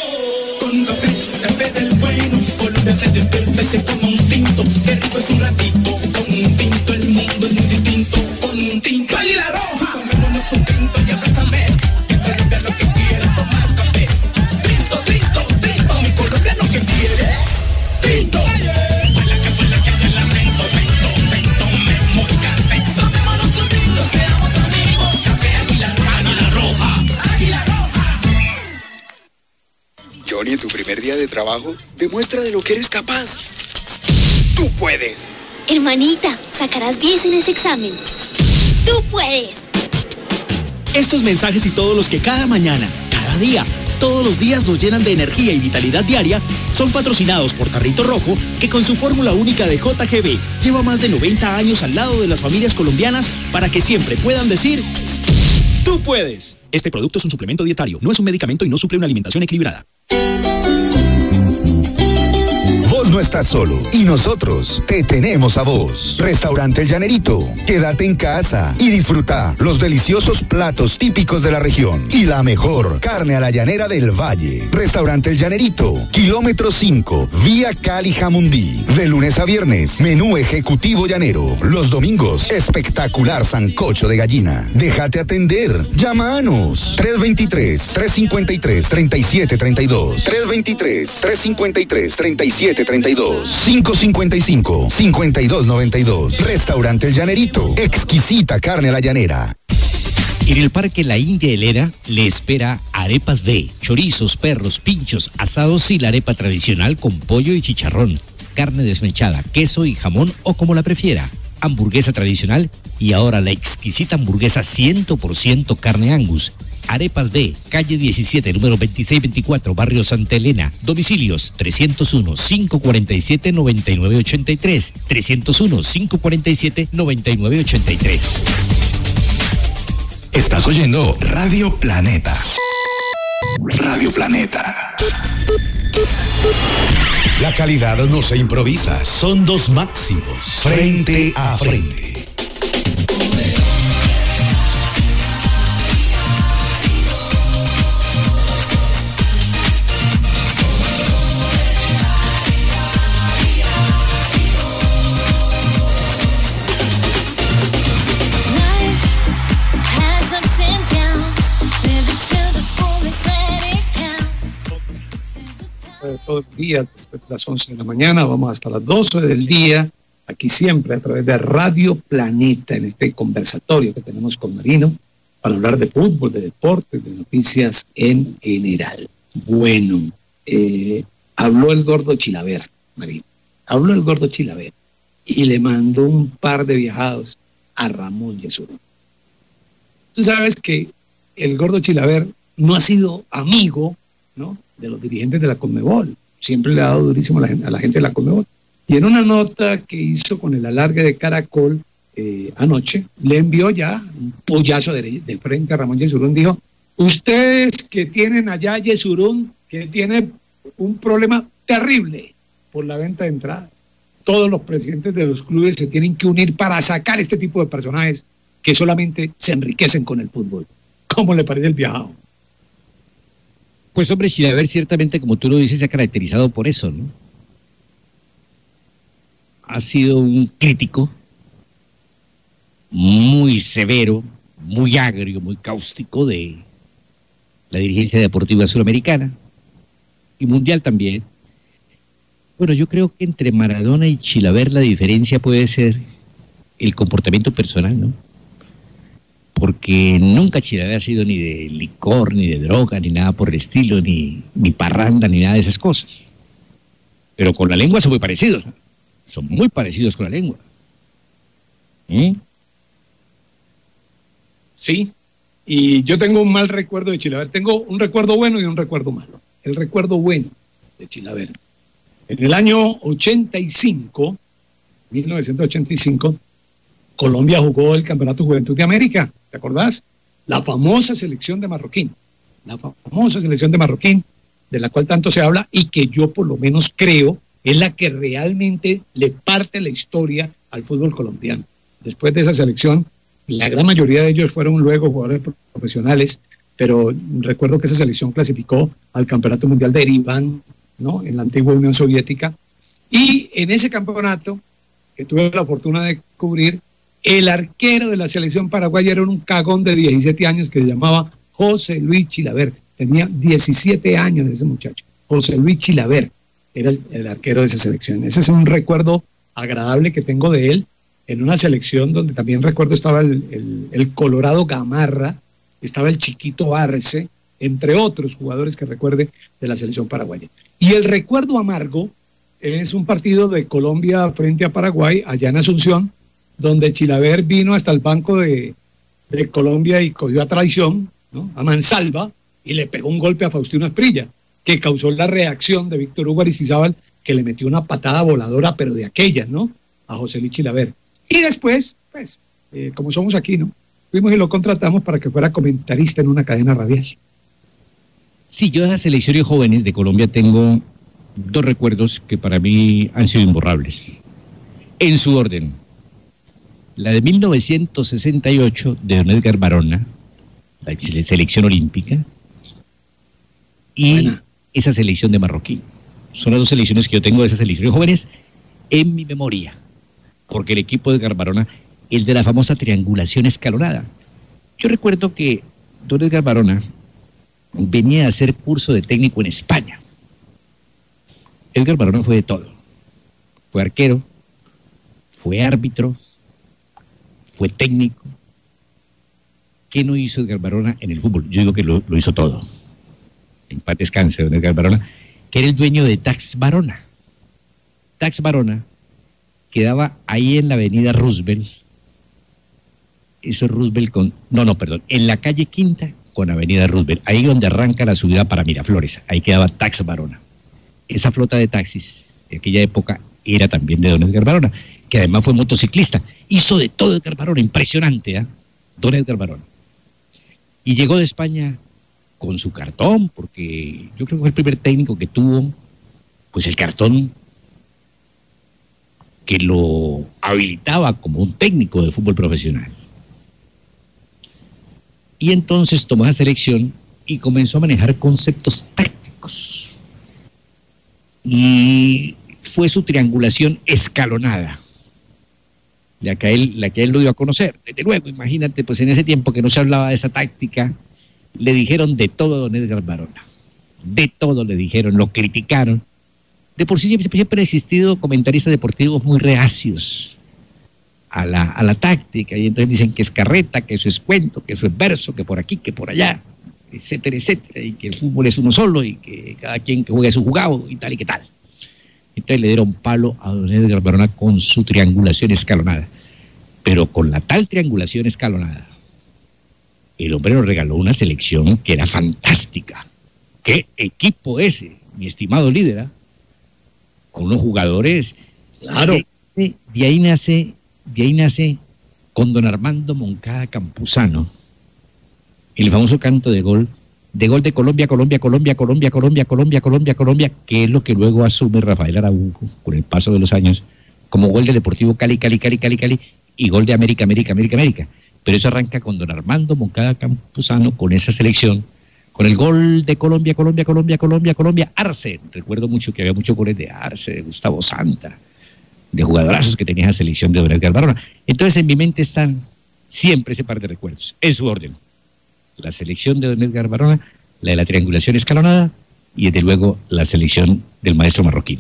Speaker 2: Con café del bueno. Colombia se despierta y se toma un tinto. Qué rico es un ratito. Con un tinto el mundo es muy distinto. Con un tinto. ¡Águila Roja! Tomémonos un tinto y abrázame. Que Colombia lo que quiere es tomar café. Tinto, tinto, tinto. Mi colombiano que quiere es tinto.
Speaker 7: Johnny, en tu primer día de trabajo, demuestra de lo que eres capaz. ¡Tú puedes!
Speaker 8: Hermanita, sacarás 10 en ese examen. ¡Tú puedes!
Speaker 9: Estos mensajes y todos los que cada mañana, cada día, todos los días nos llenan de energía y vitalidad diaria, son patrocinados por Tarrito Rojo, que con su fórmula única de JGB lleva más de 90 años al lado de las familias colombianas para que siempre puedan decir ¡tú puedes! Este producto es un suplemento dietario, no es un medicamento y no suple una alimentación equilibrada.
Speaker 4: Vos no estás solo y nosotros te tenemos a vos. Restaurante El Llanerito. Quédate en casa y disfruta los deliciosos platos típicos de la región y la mejor carne a la llanera del Valle. Restaurante El Llanerito, kilómetro 5, vía Cali Jamundí. De lunes a viernes, menú ejecutivo llanero. Los domingos, espectacular sancocho de gallina. Déjate atender. Llámanos. 323-353-3732. 323-353-3732. 555-5292. Restaurante El Llanerito. Exquisita carne a la llanera.
Speaker 3: En el Parque La India Helera le espera arepas de chorizos, perros, pinchos, asados y la arepa tradicional con pollo y chicharrón, carne desmechada, queso y jamón o como la prefiera, hamburguesa tradicional y ahora la exquisita hamburguesa 100% carne Angus. Arepas B, calle 17, número 2624, barrio Santa Elena. Domicilios 301-547-9983. 301-547-9983.
Speaker 4: Estás oyendo Radio Planeta. Radio Planeta. La calidad no se improvisa, son dos máximos, frente a frente.
Speaker 6: Todo el día, después de las 11 de la mañana, vamos hasta las 12 del día, aquí siempre a través de Radio Planeta, en este conversatorio que tenemos con Marino, para hablar de fútbol, de deportes, de noticias en general. Bueno, habló el gordo Chilaver, Marino, habló el gordo Chilaver, y le mandó un par de viajados a Ramón Yesurún. Tú sabes que el gordo Chilaver no ha sido amigo, ¿no?, de los dirigentes de la Conmebol. Siempre le ha dado durísimo a la gente de la Conmebol. Y en una nota que hizo con el alargue de Caracol anoche, le envió ya un pollazo de frente a Ramón Yesurún. Dijo: ustedes que tienen allá a Yesurún, que tiene un problema terrible por la venta de entrada. Todos los presidentes de los clubes se tienen que unir para sacar este tipo de personajes que solamente se enriquecen con el fútbol. ¿Cómo le parece el viajado?
Speaker 3: Pues hombre, Chilaver ciertamente, como tú lo dices, se ha caracterizado por eso, ¿no? Ha sido un crítico muy severo, muy agrio, muy cáustico de la dirigencia deportiva suramericana y mundial también. Bueno, yo creo que entre Maradona y Chilaver la diferencia puede ser el comportamiento personal, ¿no? Porque nunca Chilaver ha sido ni de licor, ni de droga, ni nada por el estilo, ni parranda, ni nada de esas cosas. Pero con la lengua son muy parecidos, ¿no? Son muy parecidos con la lengua.
Speaker 6: Sí, y yo tengo un mal recuerdo de Chilaver. Tengo un recuerdo bueno y un recuerdo malo. El recuerdo bueno de Chilaver: en el año 85, 1985, Colombia jugó el Campeonato Juventud de América, ¿te acordás? La famosa selección de Marroquín, de la cual tanto se habla y que yo por lo menos creo es la que realmente le parte la historia al fútbol colombiano. Después de esa selección, la gran mayoría de ellos fueron luego jugadores profesionales, pero recuerdo que esa selección clasificó al Campeonato Mundial de Ereván, ¿no?, en la antigua Unión Soviética, y en ese campeonato, que tuve la fortuna de cubrir, el arquero de la selección paraguaya era un cagón de 17 años que se llamaba José Luis Chilaver. Tenía 17 años ese muchacho. José Luis Chilaver era el arquero de esa selección. Ese es un recuerdo agradable que tengo de él, en una selección donde también recuerdo estaba el Colorado Gamarra, estaba el Chiquito Arce, entre otros jugadores que recuerde de la selección paraguaya. Y el recuerdo amargo es un partido de Colombia frente a Paraguay, allá en Asunción, donde Chilaver vino hasta el banco de Colombia y cogió a traición, ¿no?, a mansalva, y le pegó un golpe a Faustino Asprilla, que causó la reacción de Víctor Hugo Aristizábal, que le metió una patada voladora, pero de aquellas, ¿no?, a José Luis Chilaver. Y después, pues, como somos aquí, ¿no?, fuimos y lo contratamos para que fuera comentarista en una cadena radial.
Speaker 3: Sí, yo de las selecciones jóvenes de Colombia tengo dos recuerdos que para mí han sido imborrables. En su orden: la de 1968 de don Edgar Barona, la selección olímpica, y esa selección de Marroquín. Son las dos selecciones que yo tengo de esas selecciones jóvenes en mi memoria, porque el equipo de Edgar Barona, el de la famosa triangulación escalonada. Yo recuerdo que don Edgar Barona venía a hacer curso de técnico en España. Edgar Barona fue de todo. Fue arquero, fue árbitro, fue técnico. ¿Qué no hizo Edgar Barona en el fútbol? Yo digo que lo hizo todo. En paz descanse don Edgar Barona, que era el dueño de Tax Barona. Tax Barona quedaba ahí en la avenida Roosevelt. Eso es Roosevelt en la calle Quinta con avenida Roosevelt, ahí donde arranca la subida para Miraflores. Ahí quedaba Tax Barona. Esa flota de taxis de aquella época era también de don Edgar Barona, que además fue motociclista. Hizo de todo Edgar Barona, impresionante, ¿eh?, don Edgar Barona. Y llegó de España con su cartón, porque yo creo que fue el primer técnico que tuvo, pues, el cartón que lo habilitaba como un técnico de fútbol profesional. Y entonces tomó esa selección y comenzó a manejar conceptos tácticos. Y fue su triangulación escalonada, la que él lo dio a conocer. Desde luego, imagínate, pues en ese tiempo que no se hablaba de esa táctica, le dijeron de todo a don Edgar Barona. De todo le dijeron, lo criticaron. De por sí siempre ha existido comentaristas deportivos muy reacios a la táctica, y entonces dicen que es carreta, que eso es cuento, que eso es verso, que por aquí, que por allá, etcétera, etcétera, y que el fútbol es uno solo y que cada quien que juegue su jugado y tal y que tal. Entonces le dieron palo a don Edgar Barona con su triangulación escalonada. Pero con la tal triangulación escalonada, el hombre nos regaló una selección que era fantástica. ¿Qué equipo ese, mi estimado líder? ¿Eh? Con unos jugadores.
Speaker 6: Claro.
Speaker 3: De ahí nace con don Armando Moncada Campuzano el famoso canto de gol de Colombia, Colombia, Colombia, Colombia, Colombia, Colombia, Colombia, Colombia, que es lo que luego asume Rafael Araújo con el paso de los años como gol del Deportivo Cali, Cali, Cali, Cali, Cali, y gol de América, América, América, América. Pero eso arranca con don Armando Moncada Campuzano, con esa selección, con el gol de Colombia, Colombia, Colombia, Colombia, Colombia, Arce. Recuerdo mucho que había muchos goles de Arce, de Gustavo Santa, de jugadorazos que tenía esa selección de don Edgar Barona. Entonces en mi mente están siempre ese par de recuerdos, en su orden. La selección de don Edgar Barona, la de la triangulación escalonada y desde luego la selección del maestro marroquín.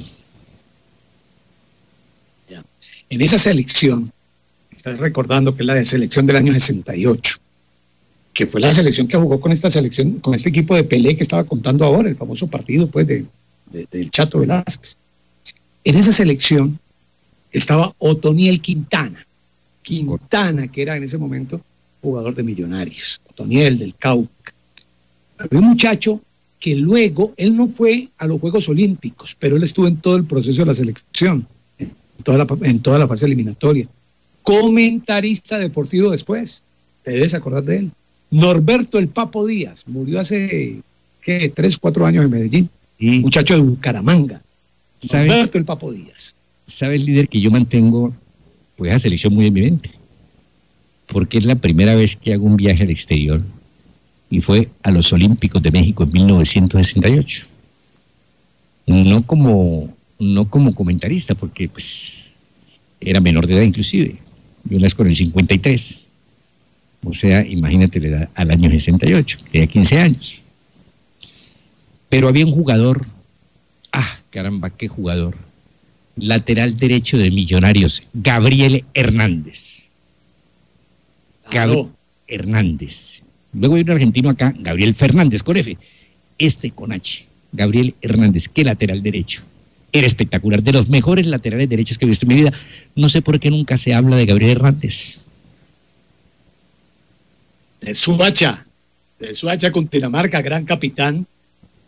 Speaker 6: En esa selección, estás recordando que es la selección del año 68, que fue la selección que jugó con esta selección, con este equipo de Pelé que estaba contando ahora, el famoso partido pues del Chato Velázquez. En esa selección estaba Otoniel Quintana, que era en ese momento jugador de Millonarios, Otoniel del Cauca. Había un muchacho que luego, él no fue a los Juegos Olímpicos, pero él estuvo en todo el proceso de la selección, en toda la fase eliminatoria. Comentarista deportivo después, te debes acordar de él. Norberto el Papo Díaz, murió hace, 3, 4 años en Medellín, muchacho de Bucaramanga. Norberto el Papo Díaz.
Speaker 3: ¿Sabes, líder, que yo mantengo pues esa selección muy en mi mente? Porque es la primera vez que hago un viaje al exterior y fue a los Olímpicos de México en 1968. No como comentarista, porque pues era menor de edad inclusive. Yo nací con el 53. O sea, imagínate la edad al año 68, tenía 15 años. Pero había un jugador, caramba, qué jugador, lateral derecho de Millonarios, Gabriel Hernández. Gabriel Hernández. Luego hay un argentino acá, Gabriel Fernández, con F. Con H. Gabriel Hernández, qué lateral derecho. Era espectacular, de los mejores laterales derechos que he visto en mi vida. No sé por qué nunca se habla de Gabriel Hernández.
Speaker 6: De Suacha con Dinamarca, gran capitán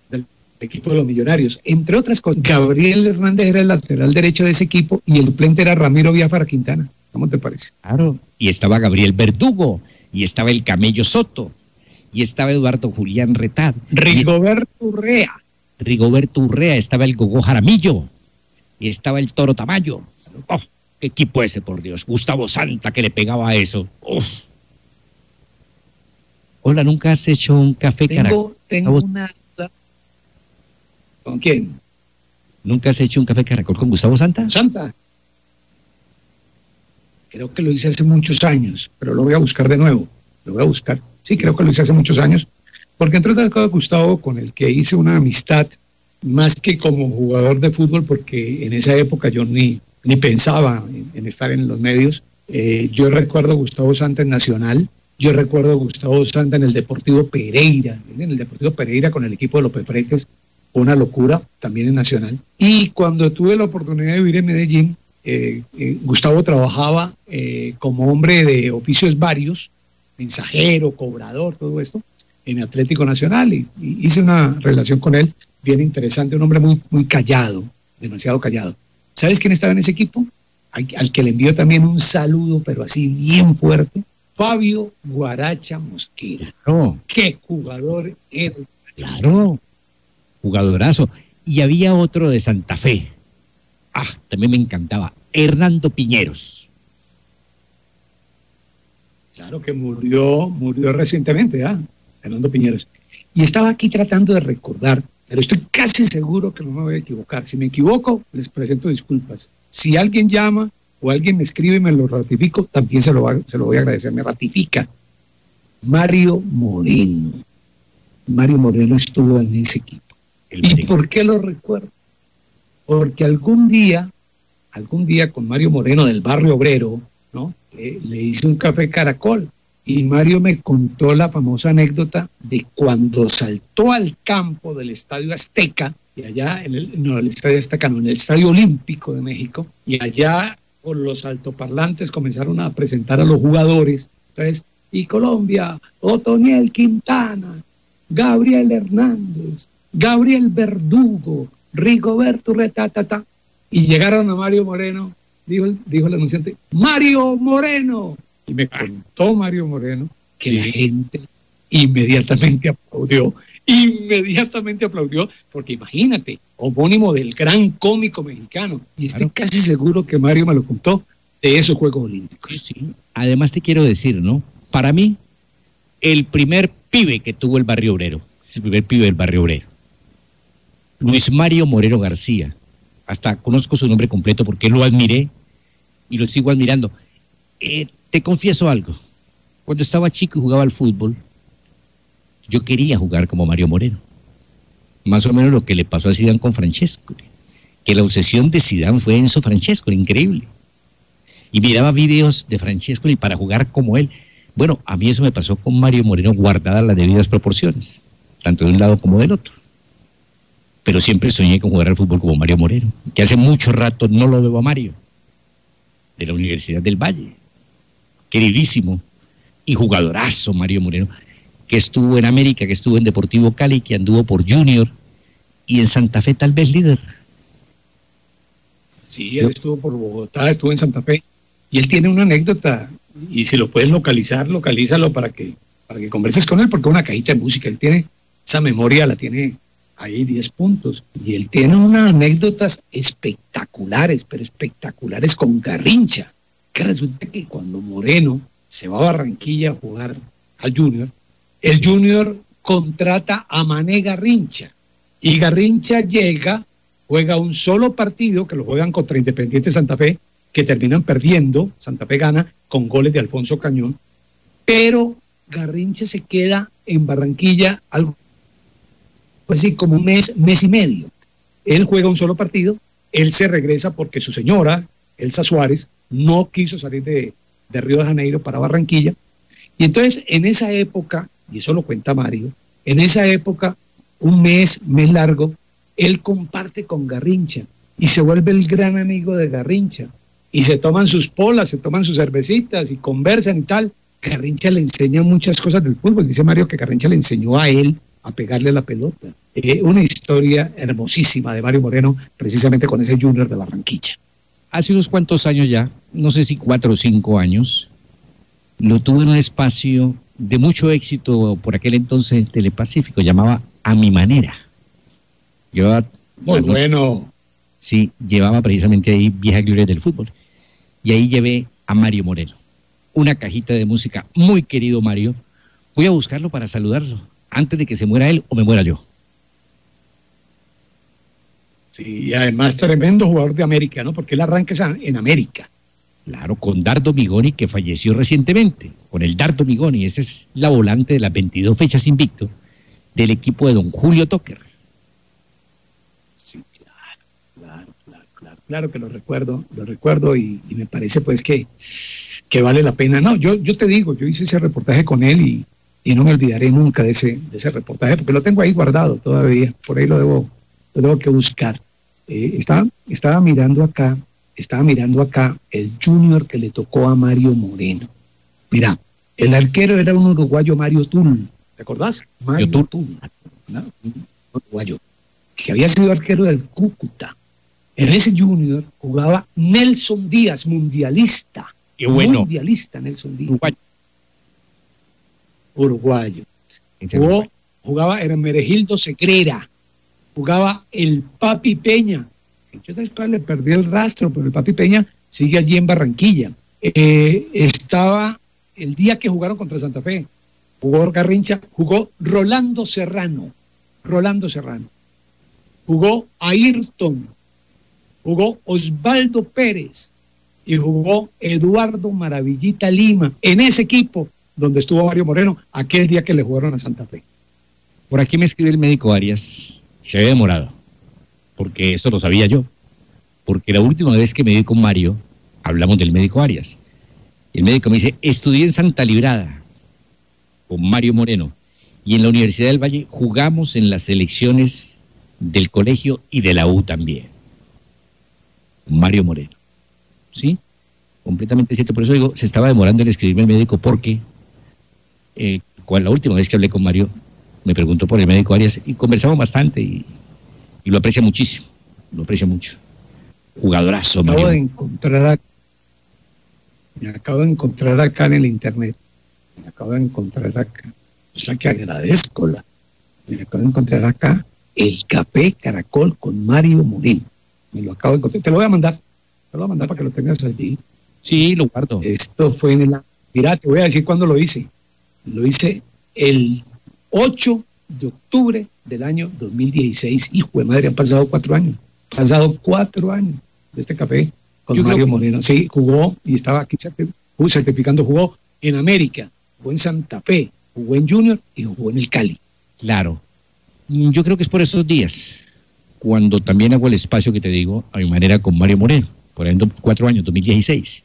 Speaker 6: del equipo de los Millonarios. Entre otras cosas, Gabriel Hernández era el lateral derecho de ese equipo y el suplente era Ramiro Biafara Quintana. ¿Cómo te parece?
Speaker 3: Claro, y estaba Gabriel Verdugo, y estaba el Camello Soto, y estaba Eduardo Julián Retad.
Speaker 6: Rigoberto Urrea,
Speaker 3: estaba el Gogó Jaramillo, y estaba el Toro Tamayo. ¡Oh, qué equipo ese, por Dios! Gustavo Santa, que le pegaba a eso. ¡Uf! Hola, ¿nunca has hecho un café caracol?
Speaker 6: Tengo una duda. ¿Con quién?
Speaker 3: ¿Nunca has hecho un café caracol con Gustavo Santa?
Speaker 6: Creo que lo hice hace muchos años, pero lo voy a buscar de nuevo. Lo voy a buscar. Sí, creo que lo hice hace muchos años. Porque entre otras cosas, Gustavo, con el que hice una amistad, más que como jugador de fútbol, porque en esa época yo ni pensaba en estar en los medios. Yo recuerdo a Gustavo Santa en Nacional, yo recuerdo a Gustavo Santa en el Deportivo Pereira, con el equipo de López Freques, una locura, también en Nacional. Y cuando tuve la oportunidad de vivir en Medellín, Gustavo trabajaba como hombre de oficios varios, mensajero, cobrador, todo esto, en Atlético Nacional, y hice una relación con él bien interesante, un hombre muy, muy callado, demasiado callado. ¿Sabes quién estaba en ese equipo? Al que le envío también un saludo, pero así bien fuerte, Fabio Guaracha Mosquera.
Speaker 3: Claro.
Speaker 6: ¡Qué jugador era!
Speaker 3: Claro, jugadorazo. Y había otro de Santa Fe. También me encantaba, Hernando Piñeros.
Speaker 6: Claro que murió recientemente, Hernando Piñeros. Y estaba aquí tratando de recordar, pero estoy casi seguro que no me voy a equivocar. Si me equivoco, les presento disculpas. Si alguien llama o alguien me escribe y me lo ratifico, también se lo voy a agradecer. Me ratifica. Mario Moreno. Mario Moreno estuvo en ese equipo. ¿Y por qué lo recuerdo? Porque algún día con Mario Moreno del Barrio Obrero, ¿no? Le hice un café caracol y Mario me contó la famosa anécdota de cuando saltó al campo del Estadio Azteca, y allá en el Estadio Azteca, no, en el Estadio Olímpico de México, y allá por los altoparlantes comenzaron a presentar a los jugadores. Entonces, y Colombia, Otoniel Quintana, Gabriel Hernández, Gabriel Verdugo, Rigoberto Retatata, y llegaron a Mario Moreno, dijo el anunciante, ¡Mario Moreno! Y me contó Mario Moreno que la gente inmediatamente aplaudió, porque imagínate, homónimo del gran cómico mexicano, y estoy casi seguro que Mario me lo contó, de esos Juegos Olímpicos.
Speaker 3: Sí. Además te quiero decir, ¿no? Para mí, el primer pibe que tuvo el Barrio Obrero, el primer pibe del Barrio Obrero, Luis Mario Moreno García, hasta conozco su nombre completo porque lo admiré y lo sigo admirando. Te confieso algo, cuando estaba chico y jugaba al fútbol, yo quería jugar como Mario Moreno. Más o menos lo que le pasó a Zidane con Francesco, que la obsesión de Zidane fue Enzo Francesco, increíble. Y miraba videos de Francesco y para jugar como él. Bueno, a mí eso me pasó con Mario Moreno, guardadas las debidas proporciones, tanto de un lado como del otro. Pero siempre soñé con jugar al fútbol como Mario Moreno, que hace mucho rato no lo veo a Mario, de la Universidad del Valle, queridísimo y jugadorazo Mario Moreno, que estuvo en América, que estuvo en Deportivo Cali, que anduvo por Junior y en Santa Fe tal vez líder.
Speaker 6: Sí, él estuvo por Bogotá, estuvo en Santa Fe, y él tiene una anécdota, y si lo puedes localizar, localízalo para que converses con él, porque una cajita de música, él tiene esa memoria, la tiene ahí 10 puntos, y él tiene unas anécdotas espectaculares, pero espectaculares con Garrincha, que resulta que cuando Moreno se va a Barranquilla a jugar al Junior, el Junior contrata a Mané Garrincha, y Garrincha llega, juega un solo partido, que lo juegan contra Independiente Santa Fe, que terminan perdiendo, Santa Fe gana con goles de Alfonso Cañón, pero Garrincha se queda en Barranquilla algo así como un mes y medio. Él juega un solo partido, él se regresa porque su señora, Elsa Suárez, no quiso salir de Río de Janeiro para Barranquilla, y entonces en esa época, y eso lo cuenta Mario, en esa época, un mes largo, él comparte con Garrincha, y se vuelve el gran amigo de Garrincha, y se toman sus polas, se toman sus cervecitas, y conversan y tal. Garrincha le enseña muchas cosas del fútbol, dice Mario que Garrincha le enseñó a él a pegarle la pelota. Una historia hermosísima de Mario Moreno, precisamente con ese Junior de Barranquilla.
Speaker 3: Hace unos cuantos años ya, no sé si 4 o 5 años, lo tuve en un espacio de mucho éxito por aquel entonces Telepacífico, llamaba A Mi Manera. Llevaba,
Speaker 6: muy bueno.
Speaker 3: Sí, llevaba precisamente ahí Viejas Glorias del Fútbol. Y ahí llevé a Mario Moreno, una cajita de música, muy querido Mario. Voy a buscarlo para saludarlo, antes de que se muera él o me muera yo.
Speaker 6: Sí, y además tremendo jugador de América, ¿no? Porque él arranca en América.
Speaker 3: Claro, con Dardo Migoni, que falleció recientemente, con el Dardo Migoni, esa es la volante de las 22 fechas invicto del equipo de don Julio Toker.
Speaker 6: Sí, claro que lo recuerdo y me parece pues que vale la pena. No, yo te digo, yo hice ese reportaje con él y no me olvidaré nunca de ese reportaje, porque lo tengo ahí guardado todavía, por ahí lo debo que buscar. Estaba mirando acá el Junior que le tocó a Mario Moreno. Mira, el arquero era un uruguayo, Mario Tul, ¿te acordás? Mario Tul, ¿no? Un uruguayo, que había sido arquero del Cúcuta. En ese Junior jugaba Nelson Díaz, mundialista.
Speaker 3: Qué bueno.
Speaker 6: Mundialista Nelson Díaz.
Speaker 3: Uruguayo.
Speaker 6: Jugaba Hermenegildo Segrera. Jugaba el Papi Peña. Yo del cual le perdí el rastro, pero el Papi Peña sigue allí en Barranquilla. Estaba el día que jugaron contra Santa Fe. Jugó Garrincha, jugó Rolando Serrano. Jugó Ayrton. Jugó Osvaldo Pérez y jugó Eduardo Maravillita Lima en ese equipo donde estuvo Mario Moreno aquel día que le jugaron a Santa Fe.
Speaker 3: Por aquí me escribe el médico Arias, se había demorado, porque eso lo sabía yo, porque la última vez que me vi con Mario, hablamos del médico Arias. El médico me dice, estudié en Santa Librada con Mario Moreno y en la Universidad del Valle jugamos en las selecciones del colegio y de la U también. Mario Moreno, ¿sí? completamente cierto. Por eso digo, se estaba demorando en escribirme el médico porque la última vez que hablé con Mario, me preguntó por el médico Arias y conversamos bastante y lo aprecia muchísimo, lo aprecia mucho. Jugadorazo, Mario.
Speaker 6: Me acabo de encontrar acá en el internet. Me acabo de encontrar acá. O sea que agradezco me acabo de encontrar acá el Café Caracol con Mario Moreno. Me lo acabo de encontrar. Te lo voy a mandar para que lo tengas allí.
Speaker 3: Sí, lo guardo.
Speaker 6: Esto fue mira, te voy a decir cuándo lo hice. Lo hice el 8 de octubre del año 2016. Hijo de madre, han pasado 4 años. Pasado 4 años de este café con Mario Moreno. Sí, jugó y estaba aquí certificando, jugó en América, jugó en Santa Fe, jugó en Junior y jugó en el Cali.
Speaker 3: Claro. Yo creo que es por esos días, cuando también hago el espacio que te digo, a mi manera con Mario Moreno, por ahí en 4 años, 2016.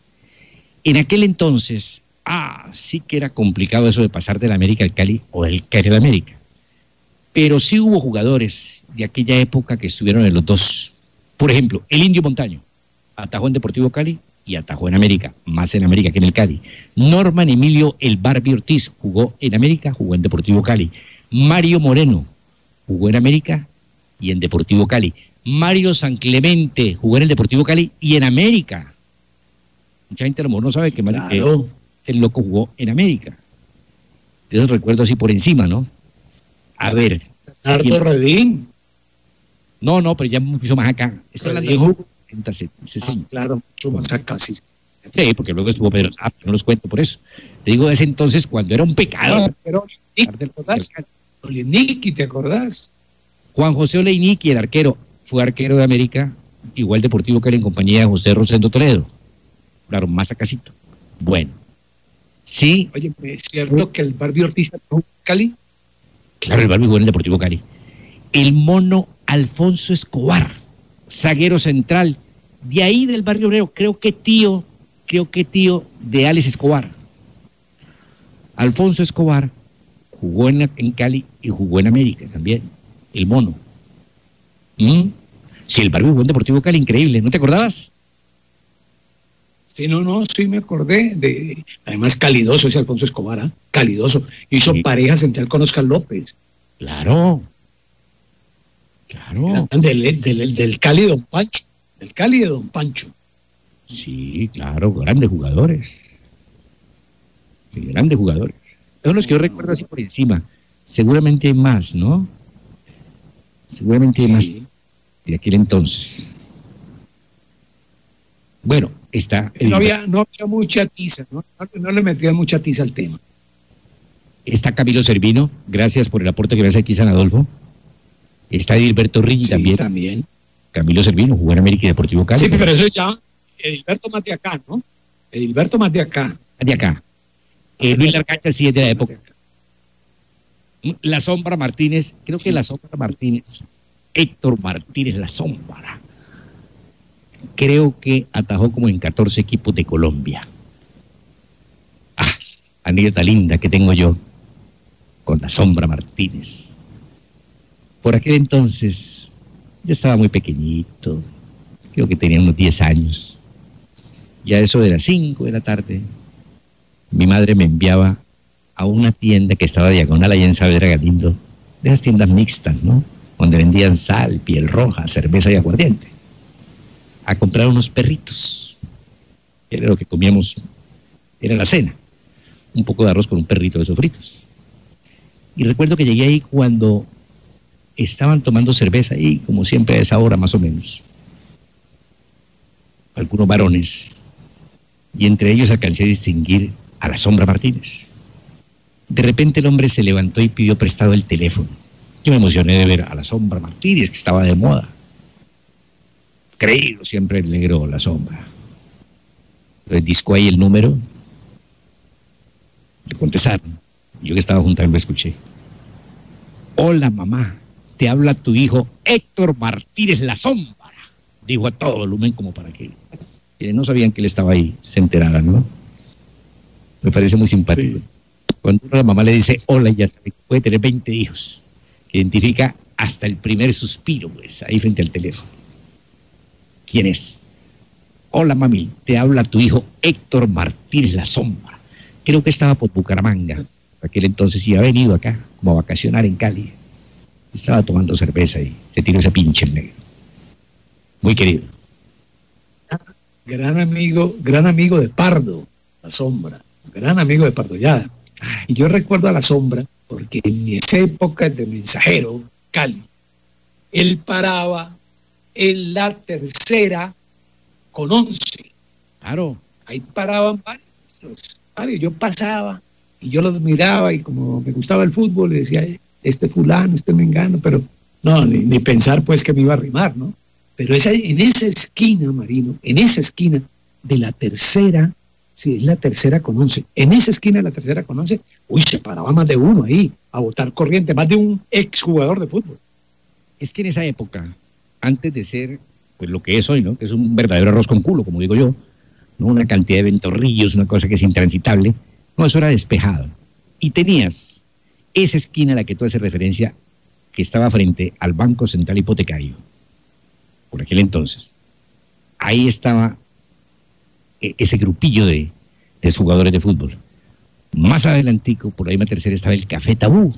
Speaker 3: En aquel entonces, sí que era complicado eso de pasar del América al Cali o del Cali al América. Pero sí hubo jugadores de aquella época que estuvieron en los dos. Por ejemplo, el Indio Montaño, atajó en Deportivo Cali y atajó en América, más en América que en el Cali. Norman Emilio El Barbie Ortiz jugó en América, jugó en Deportivo Cali. Mario Moreno jugó en América y en Deportivo Cali. Mario San Clemente jugó en el Deportivo Cali y en América. Mucha gente a lo mejor no sabe que Mario, el loco jugó en América. De esos recuerdo así por encima, ¿no? A ver.
Speaker 6: Nardo Redín.
Speaker 3: No, pero ya mucho más acá. Esto es
Speaker 6: claro, mucho más acá, sí.
Speaker 3: Sí, porque luego estuvo Pedro Zapata, no los cuento por eso. Te digo de ese entonces cuando era un pecado.
Speaker 6: Pero Oleiniqui, ¿te acordás?
Speaker 3: Juan José Oleiniqui, el arquero, fue arquero de América, igual Deportivo Cali en compañía de José Rosendo Toledo. Claro, más acasito. Bueno. Sí.
Speaker 6: Oye, ¿es cierto que el Barbie Ortiz jugó en Cali?
Speaker 3: Claro, el Barbie jugó en el Deportivo Cali. El mono Alfonso Escobar, zaguero central, de ahí del Barrio Obrero, creo que tío de Alex Escobar. Alfonso Escobar jugó en Cali y jugó en América también, el mono. Sí, el Barbie jugó en Deportivo Cali, increíble, ¿no te acordabas?
Speaker 6: Sí, sí me acordé además calidoso ese Alfonso Escobar, calidoso, hizo pareja central con Oscar López.
Speaker 3: Claro.
Speaker 6: Del Cali de Don Pancho, del Cali de Don Pancho.
Speaker 3: Sí, claro, grandes jugadores. Sí, grandes jugadores. Son los que yo recuerdo así por encima. Seguramente hay más, ¿no? Seguramente hay más de aquel entonces. Bueno, está...
Speaker 6: No había mucha tiza, no le metían mucha tiza al tema.
Speaker 3: Está Camilo Servino, gracias por el aporte que me hace aquí San Adolfo. Está Edilberto Riggi también. Camilo Servino, jugó en América y Deportivo Cali.
Speaker 6: Sí, pero eso ya, Edilberto más de acá, ¿no? Edilberto más de acá.
Speaker 3: De acá. Luis Larcancha sí es de la época. La Sombra Martínez, creo que La Sombra Martínez, Héctor Martínez La Sombra, creo que atajó como en 14 equipos de Colombia. Anécdota linda que tengo yo con La Sombra Martínez. Por aquel entonces yo estaba muy pequeñito, creo que tenía unos 10 años. Y a eso de las 5 de la tarde, mi madre me enviaba a una tienda que estaba diagonal allá en Saavedra Galindo, de esas tiendas mixtas, ¿no? Donde vendían sal, piel roja, cerveza y aguardiente, a comprar unos perritos. Era lo que comíamos, era la cena. Un poco de arroz con un perrito de sofritos. Y recuerdo que llegué ahí cuando estaban tomando cerveza ahí, como siempre a esa hora más o menos, algunos varones, y entre ellos alcancé a distinguir a La Sombra Martínez. De repente el hombre se levantó y pidió prestado el teléfono. Yo me emocioné de ver a La Sombra Martínez, que estaba de moda. Creído siempre el negro La Sombra. Entonces discó ahí el número. Le contestaron. Yo que estaba junto a él lo escuché. Hola mamá, te habla tu hijo Héctor Martínez La Sombra. Dijo a todo volumen como para que no sabían que él estaba ahí, se enteraran, ¿no? Me parece muy simpático. Sí. Cuando uno a la mamá le dice hola, ya sabe que puede tener 20 hijos, que identifica hasta el primer suspiro, pues, ahí frente al teléfono. ¿Quién es? Hola mami, te habla tu hijo Héctor Martínez La Sombra. Creo que estaba por Bucaramanga. Aquel entonces y ha venido acá, como a vacacionar en Cali. Estaba tomando cerveza y se tiró ese pinche en negro. Muy querido.
Speaker 6: Gran amigo de Pardo, La Sombra. Gran amigo de Pardo ya. Y yo recuerdo a La Sombra porque en esa época de mensajero, Cali, él paraba en la tercera con 11.
Speaker 3: Claro.
Speaker 6: Ahí paraban varios. Yo pasaba y yo los miraba y como me gustaba el fútbol, le decía, este fulano, este mengano, pero no, ni pensar pues que me iba a rimar, ¿no? Pero en esa esquina, Marino, en esa esquina de la tercera, sí, es la tercera con 11, en esa esquina de la tercera con 11, uy, se paraba más de uno ahí a botar corriente, más de un exjugador de fútbol.
Speaker 3: Es que en esa época, antes de ser pues lo que es hoy, ¿no? Que es un verdadero arroz con culo, como digo yo, ¿no? Una cantidad de ventorrillos, una cosa que es intransitable. No, eso era despejado. Y tenías esa esquina a la que tú haces referencia, que estaba frente al Banco Central Hipotecario, por aquel entonces. Ahí estaba ese grupillo de jugadores de fútbol. Más adelantico, por la misma tercera, estaba el Café Tabú.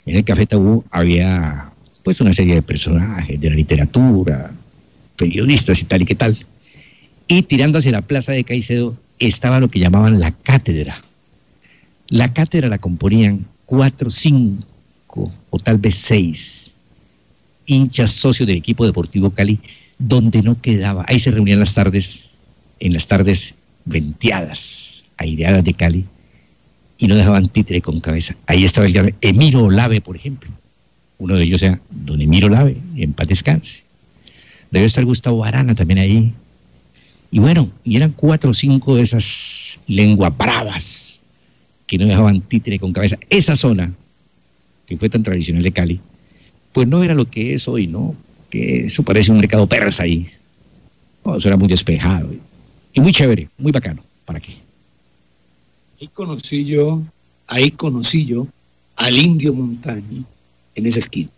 Speaker 3: En el Café Tabú había pues una serie de personajes de la literatura, periodistas y tal y qué tal. Y tirando hacia la Plaza de Caicedo estaba lo que llamaban la cátedra. La cátedra la componían 4, 5 o tal vez 6 hinchas socios del equipo deportivo Cali, donde no quedaba, ahí se reunían las tardes, en las tardes venteadas, aireadas de Cali, y no dejaban títere con cabeza. Ahí estaba el gran Emiro Olave, por ejemplo. Uno de ellos era don Emiro Olave, en paz descanse. Debe estar Gustavo Arana también ahí. Y bueno, y eran 4 o 5 de esas lenguas bravas que no dejaban títere con cabeza. Esa zona, que fue tan tradicional de Cali, pues no era lo que es hoy, ¿no? Que eso parece un mercado persa ahí. No, eso era muy despejado y muy chévere, muy bacano. ¿Para qué?
Speaker 6: Ahí conocí yo al Indio Montaño en esa esquina.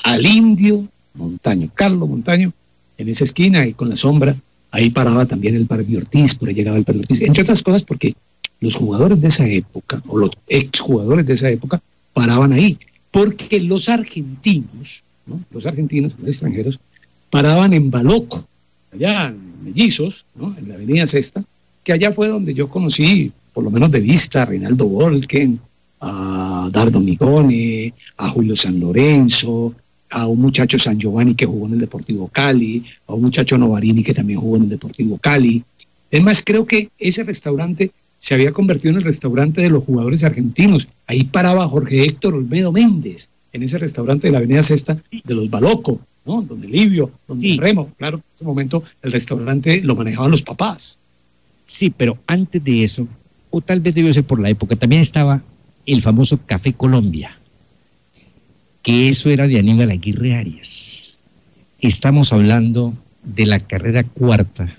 Speaker 6: Al Indio Montaño, Carlos Montaño, en esa esquina y con La Sombra. Ahí paraba también el Barbie Ortiz, por ahí llegaba el Barbie Ortiz. Entre otras cosas porque los jugadores de esa época, o los exjugadores de esa época, paraban ahí. Porque los argentinos, ¿no? Los extranjeros, paraban en Baloco, allá en Mellizos, ¿no? En la avenida Sexta, que allá fue donde yo conocí, por lo menos de vista, a Reinaldo Volken, a Dardo Migone, a Julio San Lorenzo, a un muchacho San Giovanni que jugó en el Deportivo Cali, a un muchacho Novarini que también jugó en el Deportivo Cali. Es más, creo que ese restaurante se había convertido en el restaurante de los jugadores argentinos. Ahí paraba Jorge Héctor Olmedo Méndez, en ese restaurante de la avenida Sexta de los Baloco, ¿no? Donde Livio, donde
Speaker 3: Sí.
Speaker 6: Remo. Claro, en ese momento el restaurante lo manejaban los papás.
Speaker 3: Sí, pero antes de eso, o tal vez debió ser por la época, también estaba el famoso Café Colombia, que eso era de Aníbal Aguirre Arias. Estamos hablando de la carrera cuarta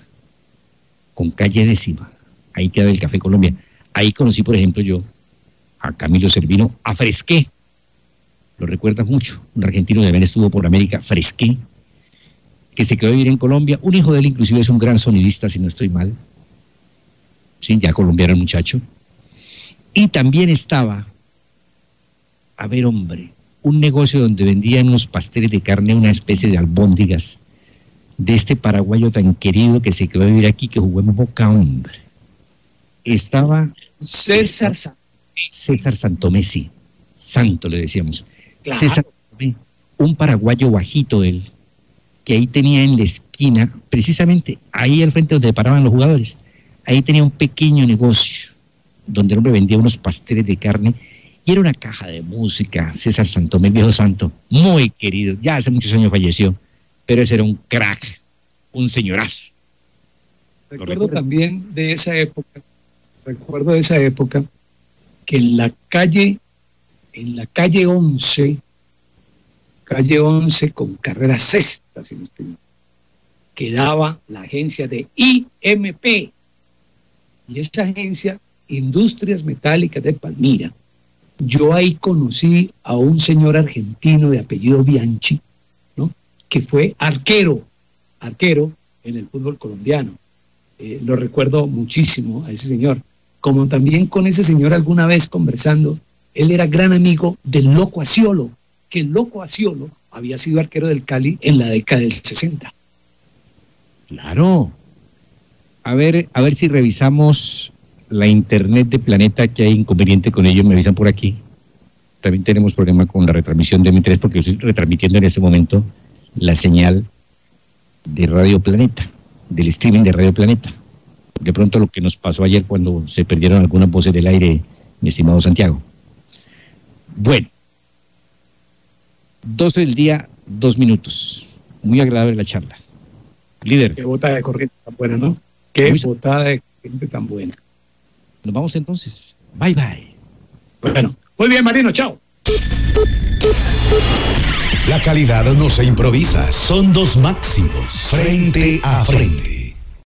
Speaker 3: con calle 10ª. Ahí queda el Café Colombia. Ahí conocí, por ejemplo, yo a Camilo Servino, a Fresqué. Lo recuerdas mucho, un argentino que también estuvo por América, Fresqué, que se quedó a vivir en Colombia. Un hijo de él inclusive es un gran sonidista, si no estoy mal. Sí, ya colombiano el muchacho. Y también estaba, a ver hombre, un negocio donde vendían unos pasteles de carne, una especie de albóndigas, de este paraguayo tan querido que se quedó a vivir aquí, que jugó en Boca, hombre. Estaba
Speaker 6: César
Speaker 3: Santomé, sí. Santo le decíamos.
Speaker 6: Claro.
Speaker 3: César Santomé, un paraguayo bajito él, que ahí tenía en la esquina, precisamente ahí al frente donde paraban los jugadores, ahí tenía un pequeño negocio donde el hombre vendía unos pasteles de carne y era una caja de música. César Santomé, viejo santo, muy querido, ya hace muchos años falleció, pero ese era un crack, un señorazo.
Speaker 6: Recuerdo también de esa época, que en la calle 11 con carrera Sexta, si no estoy mal, quedaba la agencia de IMP. Y esa agencia, Industrias Metálicas de Palmira. Yo ahí conocí a un señor argentino de apellido Bianchi, ¿no? Que fue arquero en el fútbol colombiano. lo recuerdo muchísimo a ese señor. Como también con ese señor alguna vez conversando, él era gran amigo del Loco Asciolo, que el Loco Asciolo había sido arquero del Cali en la década del 60.
Speaker 3: Claro. A ver si revisamos la internet de Planeta, que hay inconveniente con ello, me avisan por aquí. También tenemos problema con la retransmisión de M3 porque yo estoy retransmitiendo en este momento la señal de Radio Planeta, del streaming de Radio Planeta. De pronto lo que nos pasó ayer cuando se perdieron algunas voces del aire, mi estimado Santiago. Bueno, 12 del día, 2 minutos. Muy agradable la charla. Líder.
Speaker 6: Qué botada de corriente tan buena, ¿no? Qué botada de corriente tan buena.
Speaker 3: Nos vamos entonces. Bye, bye.
Speaker 6: Bueno, muy bien, Marino, chao.
Speaker 4: La calidad no se improvisa, son dos máximos, frente a frente.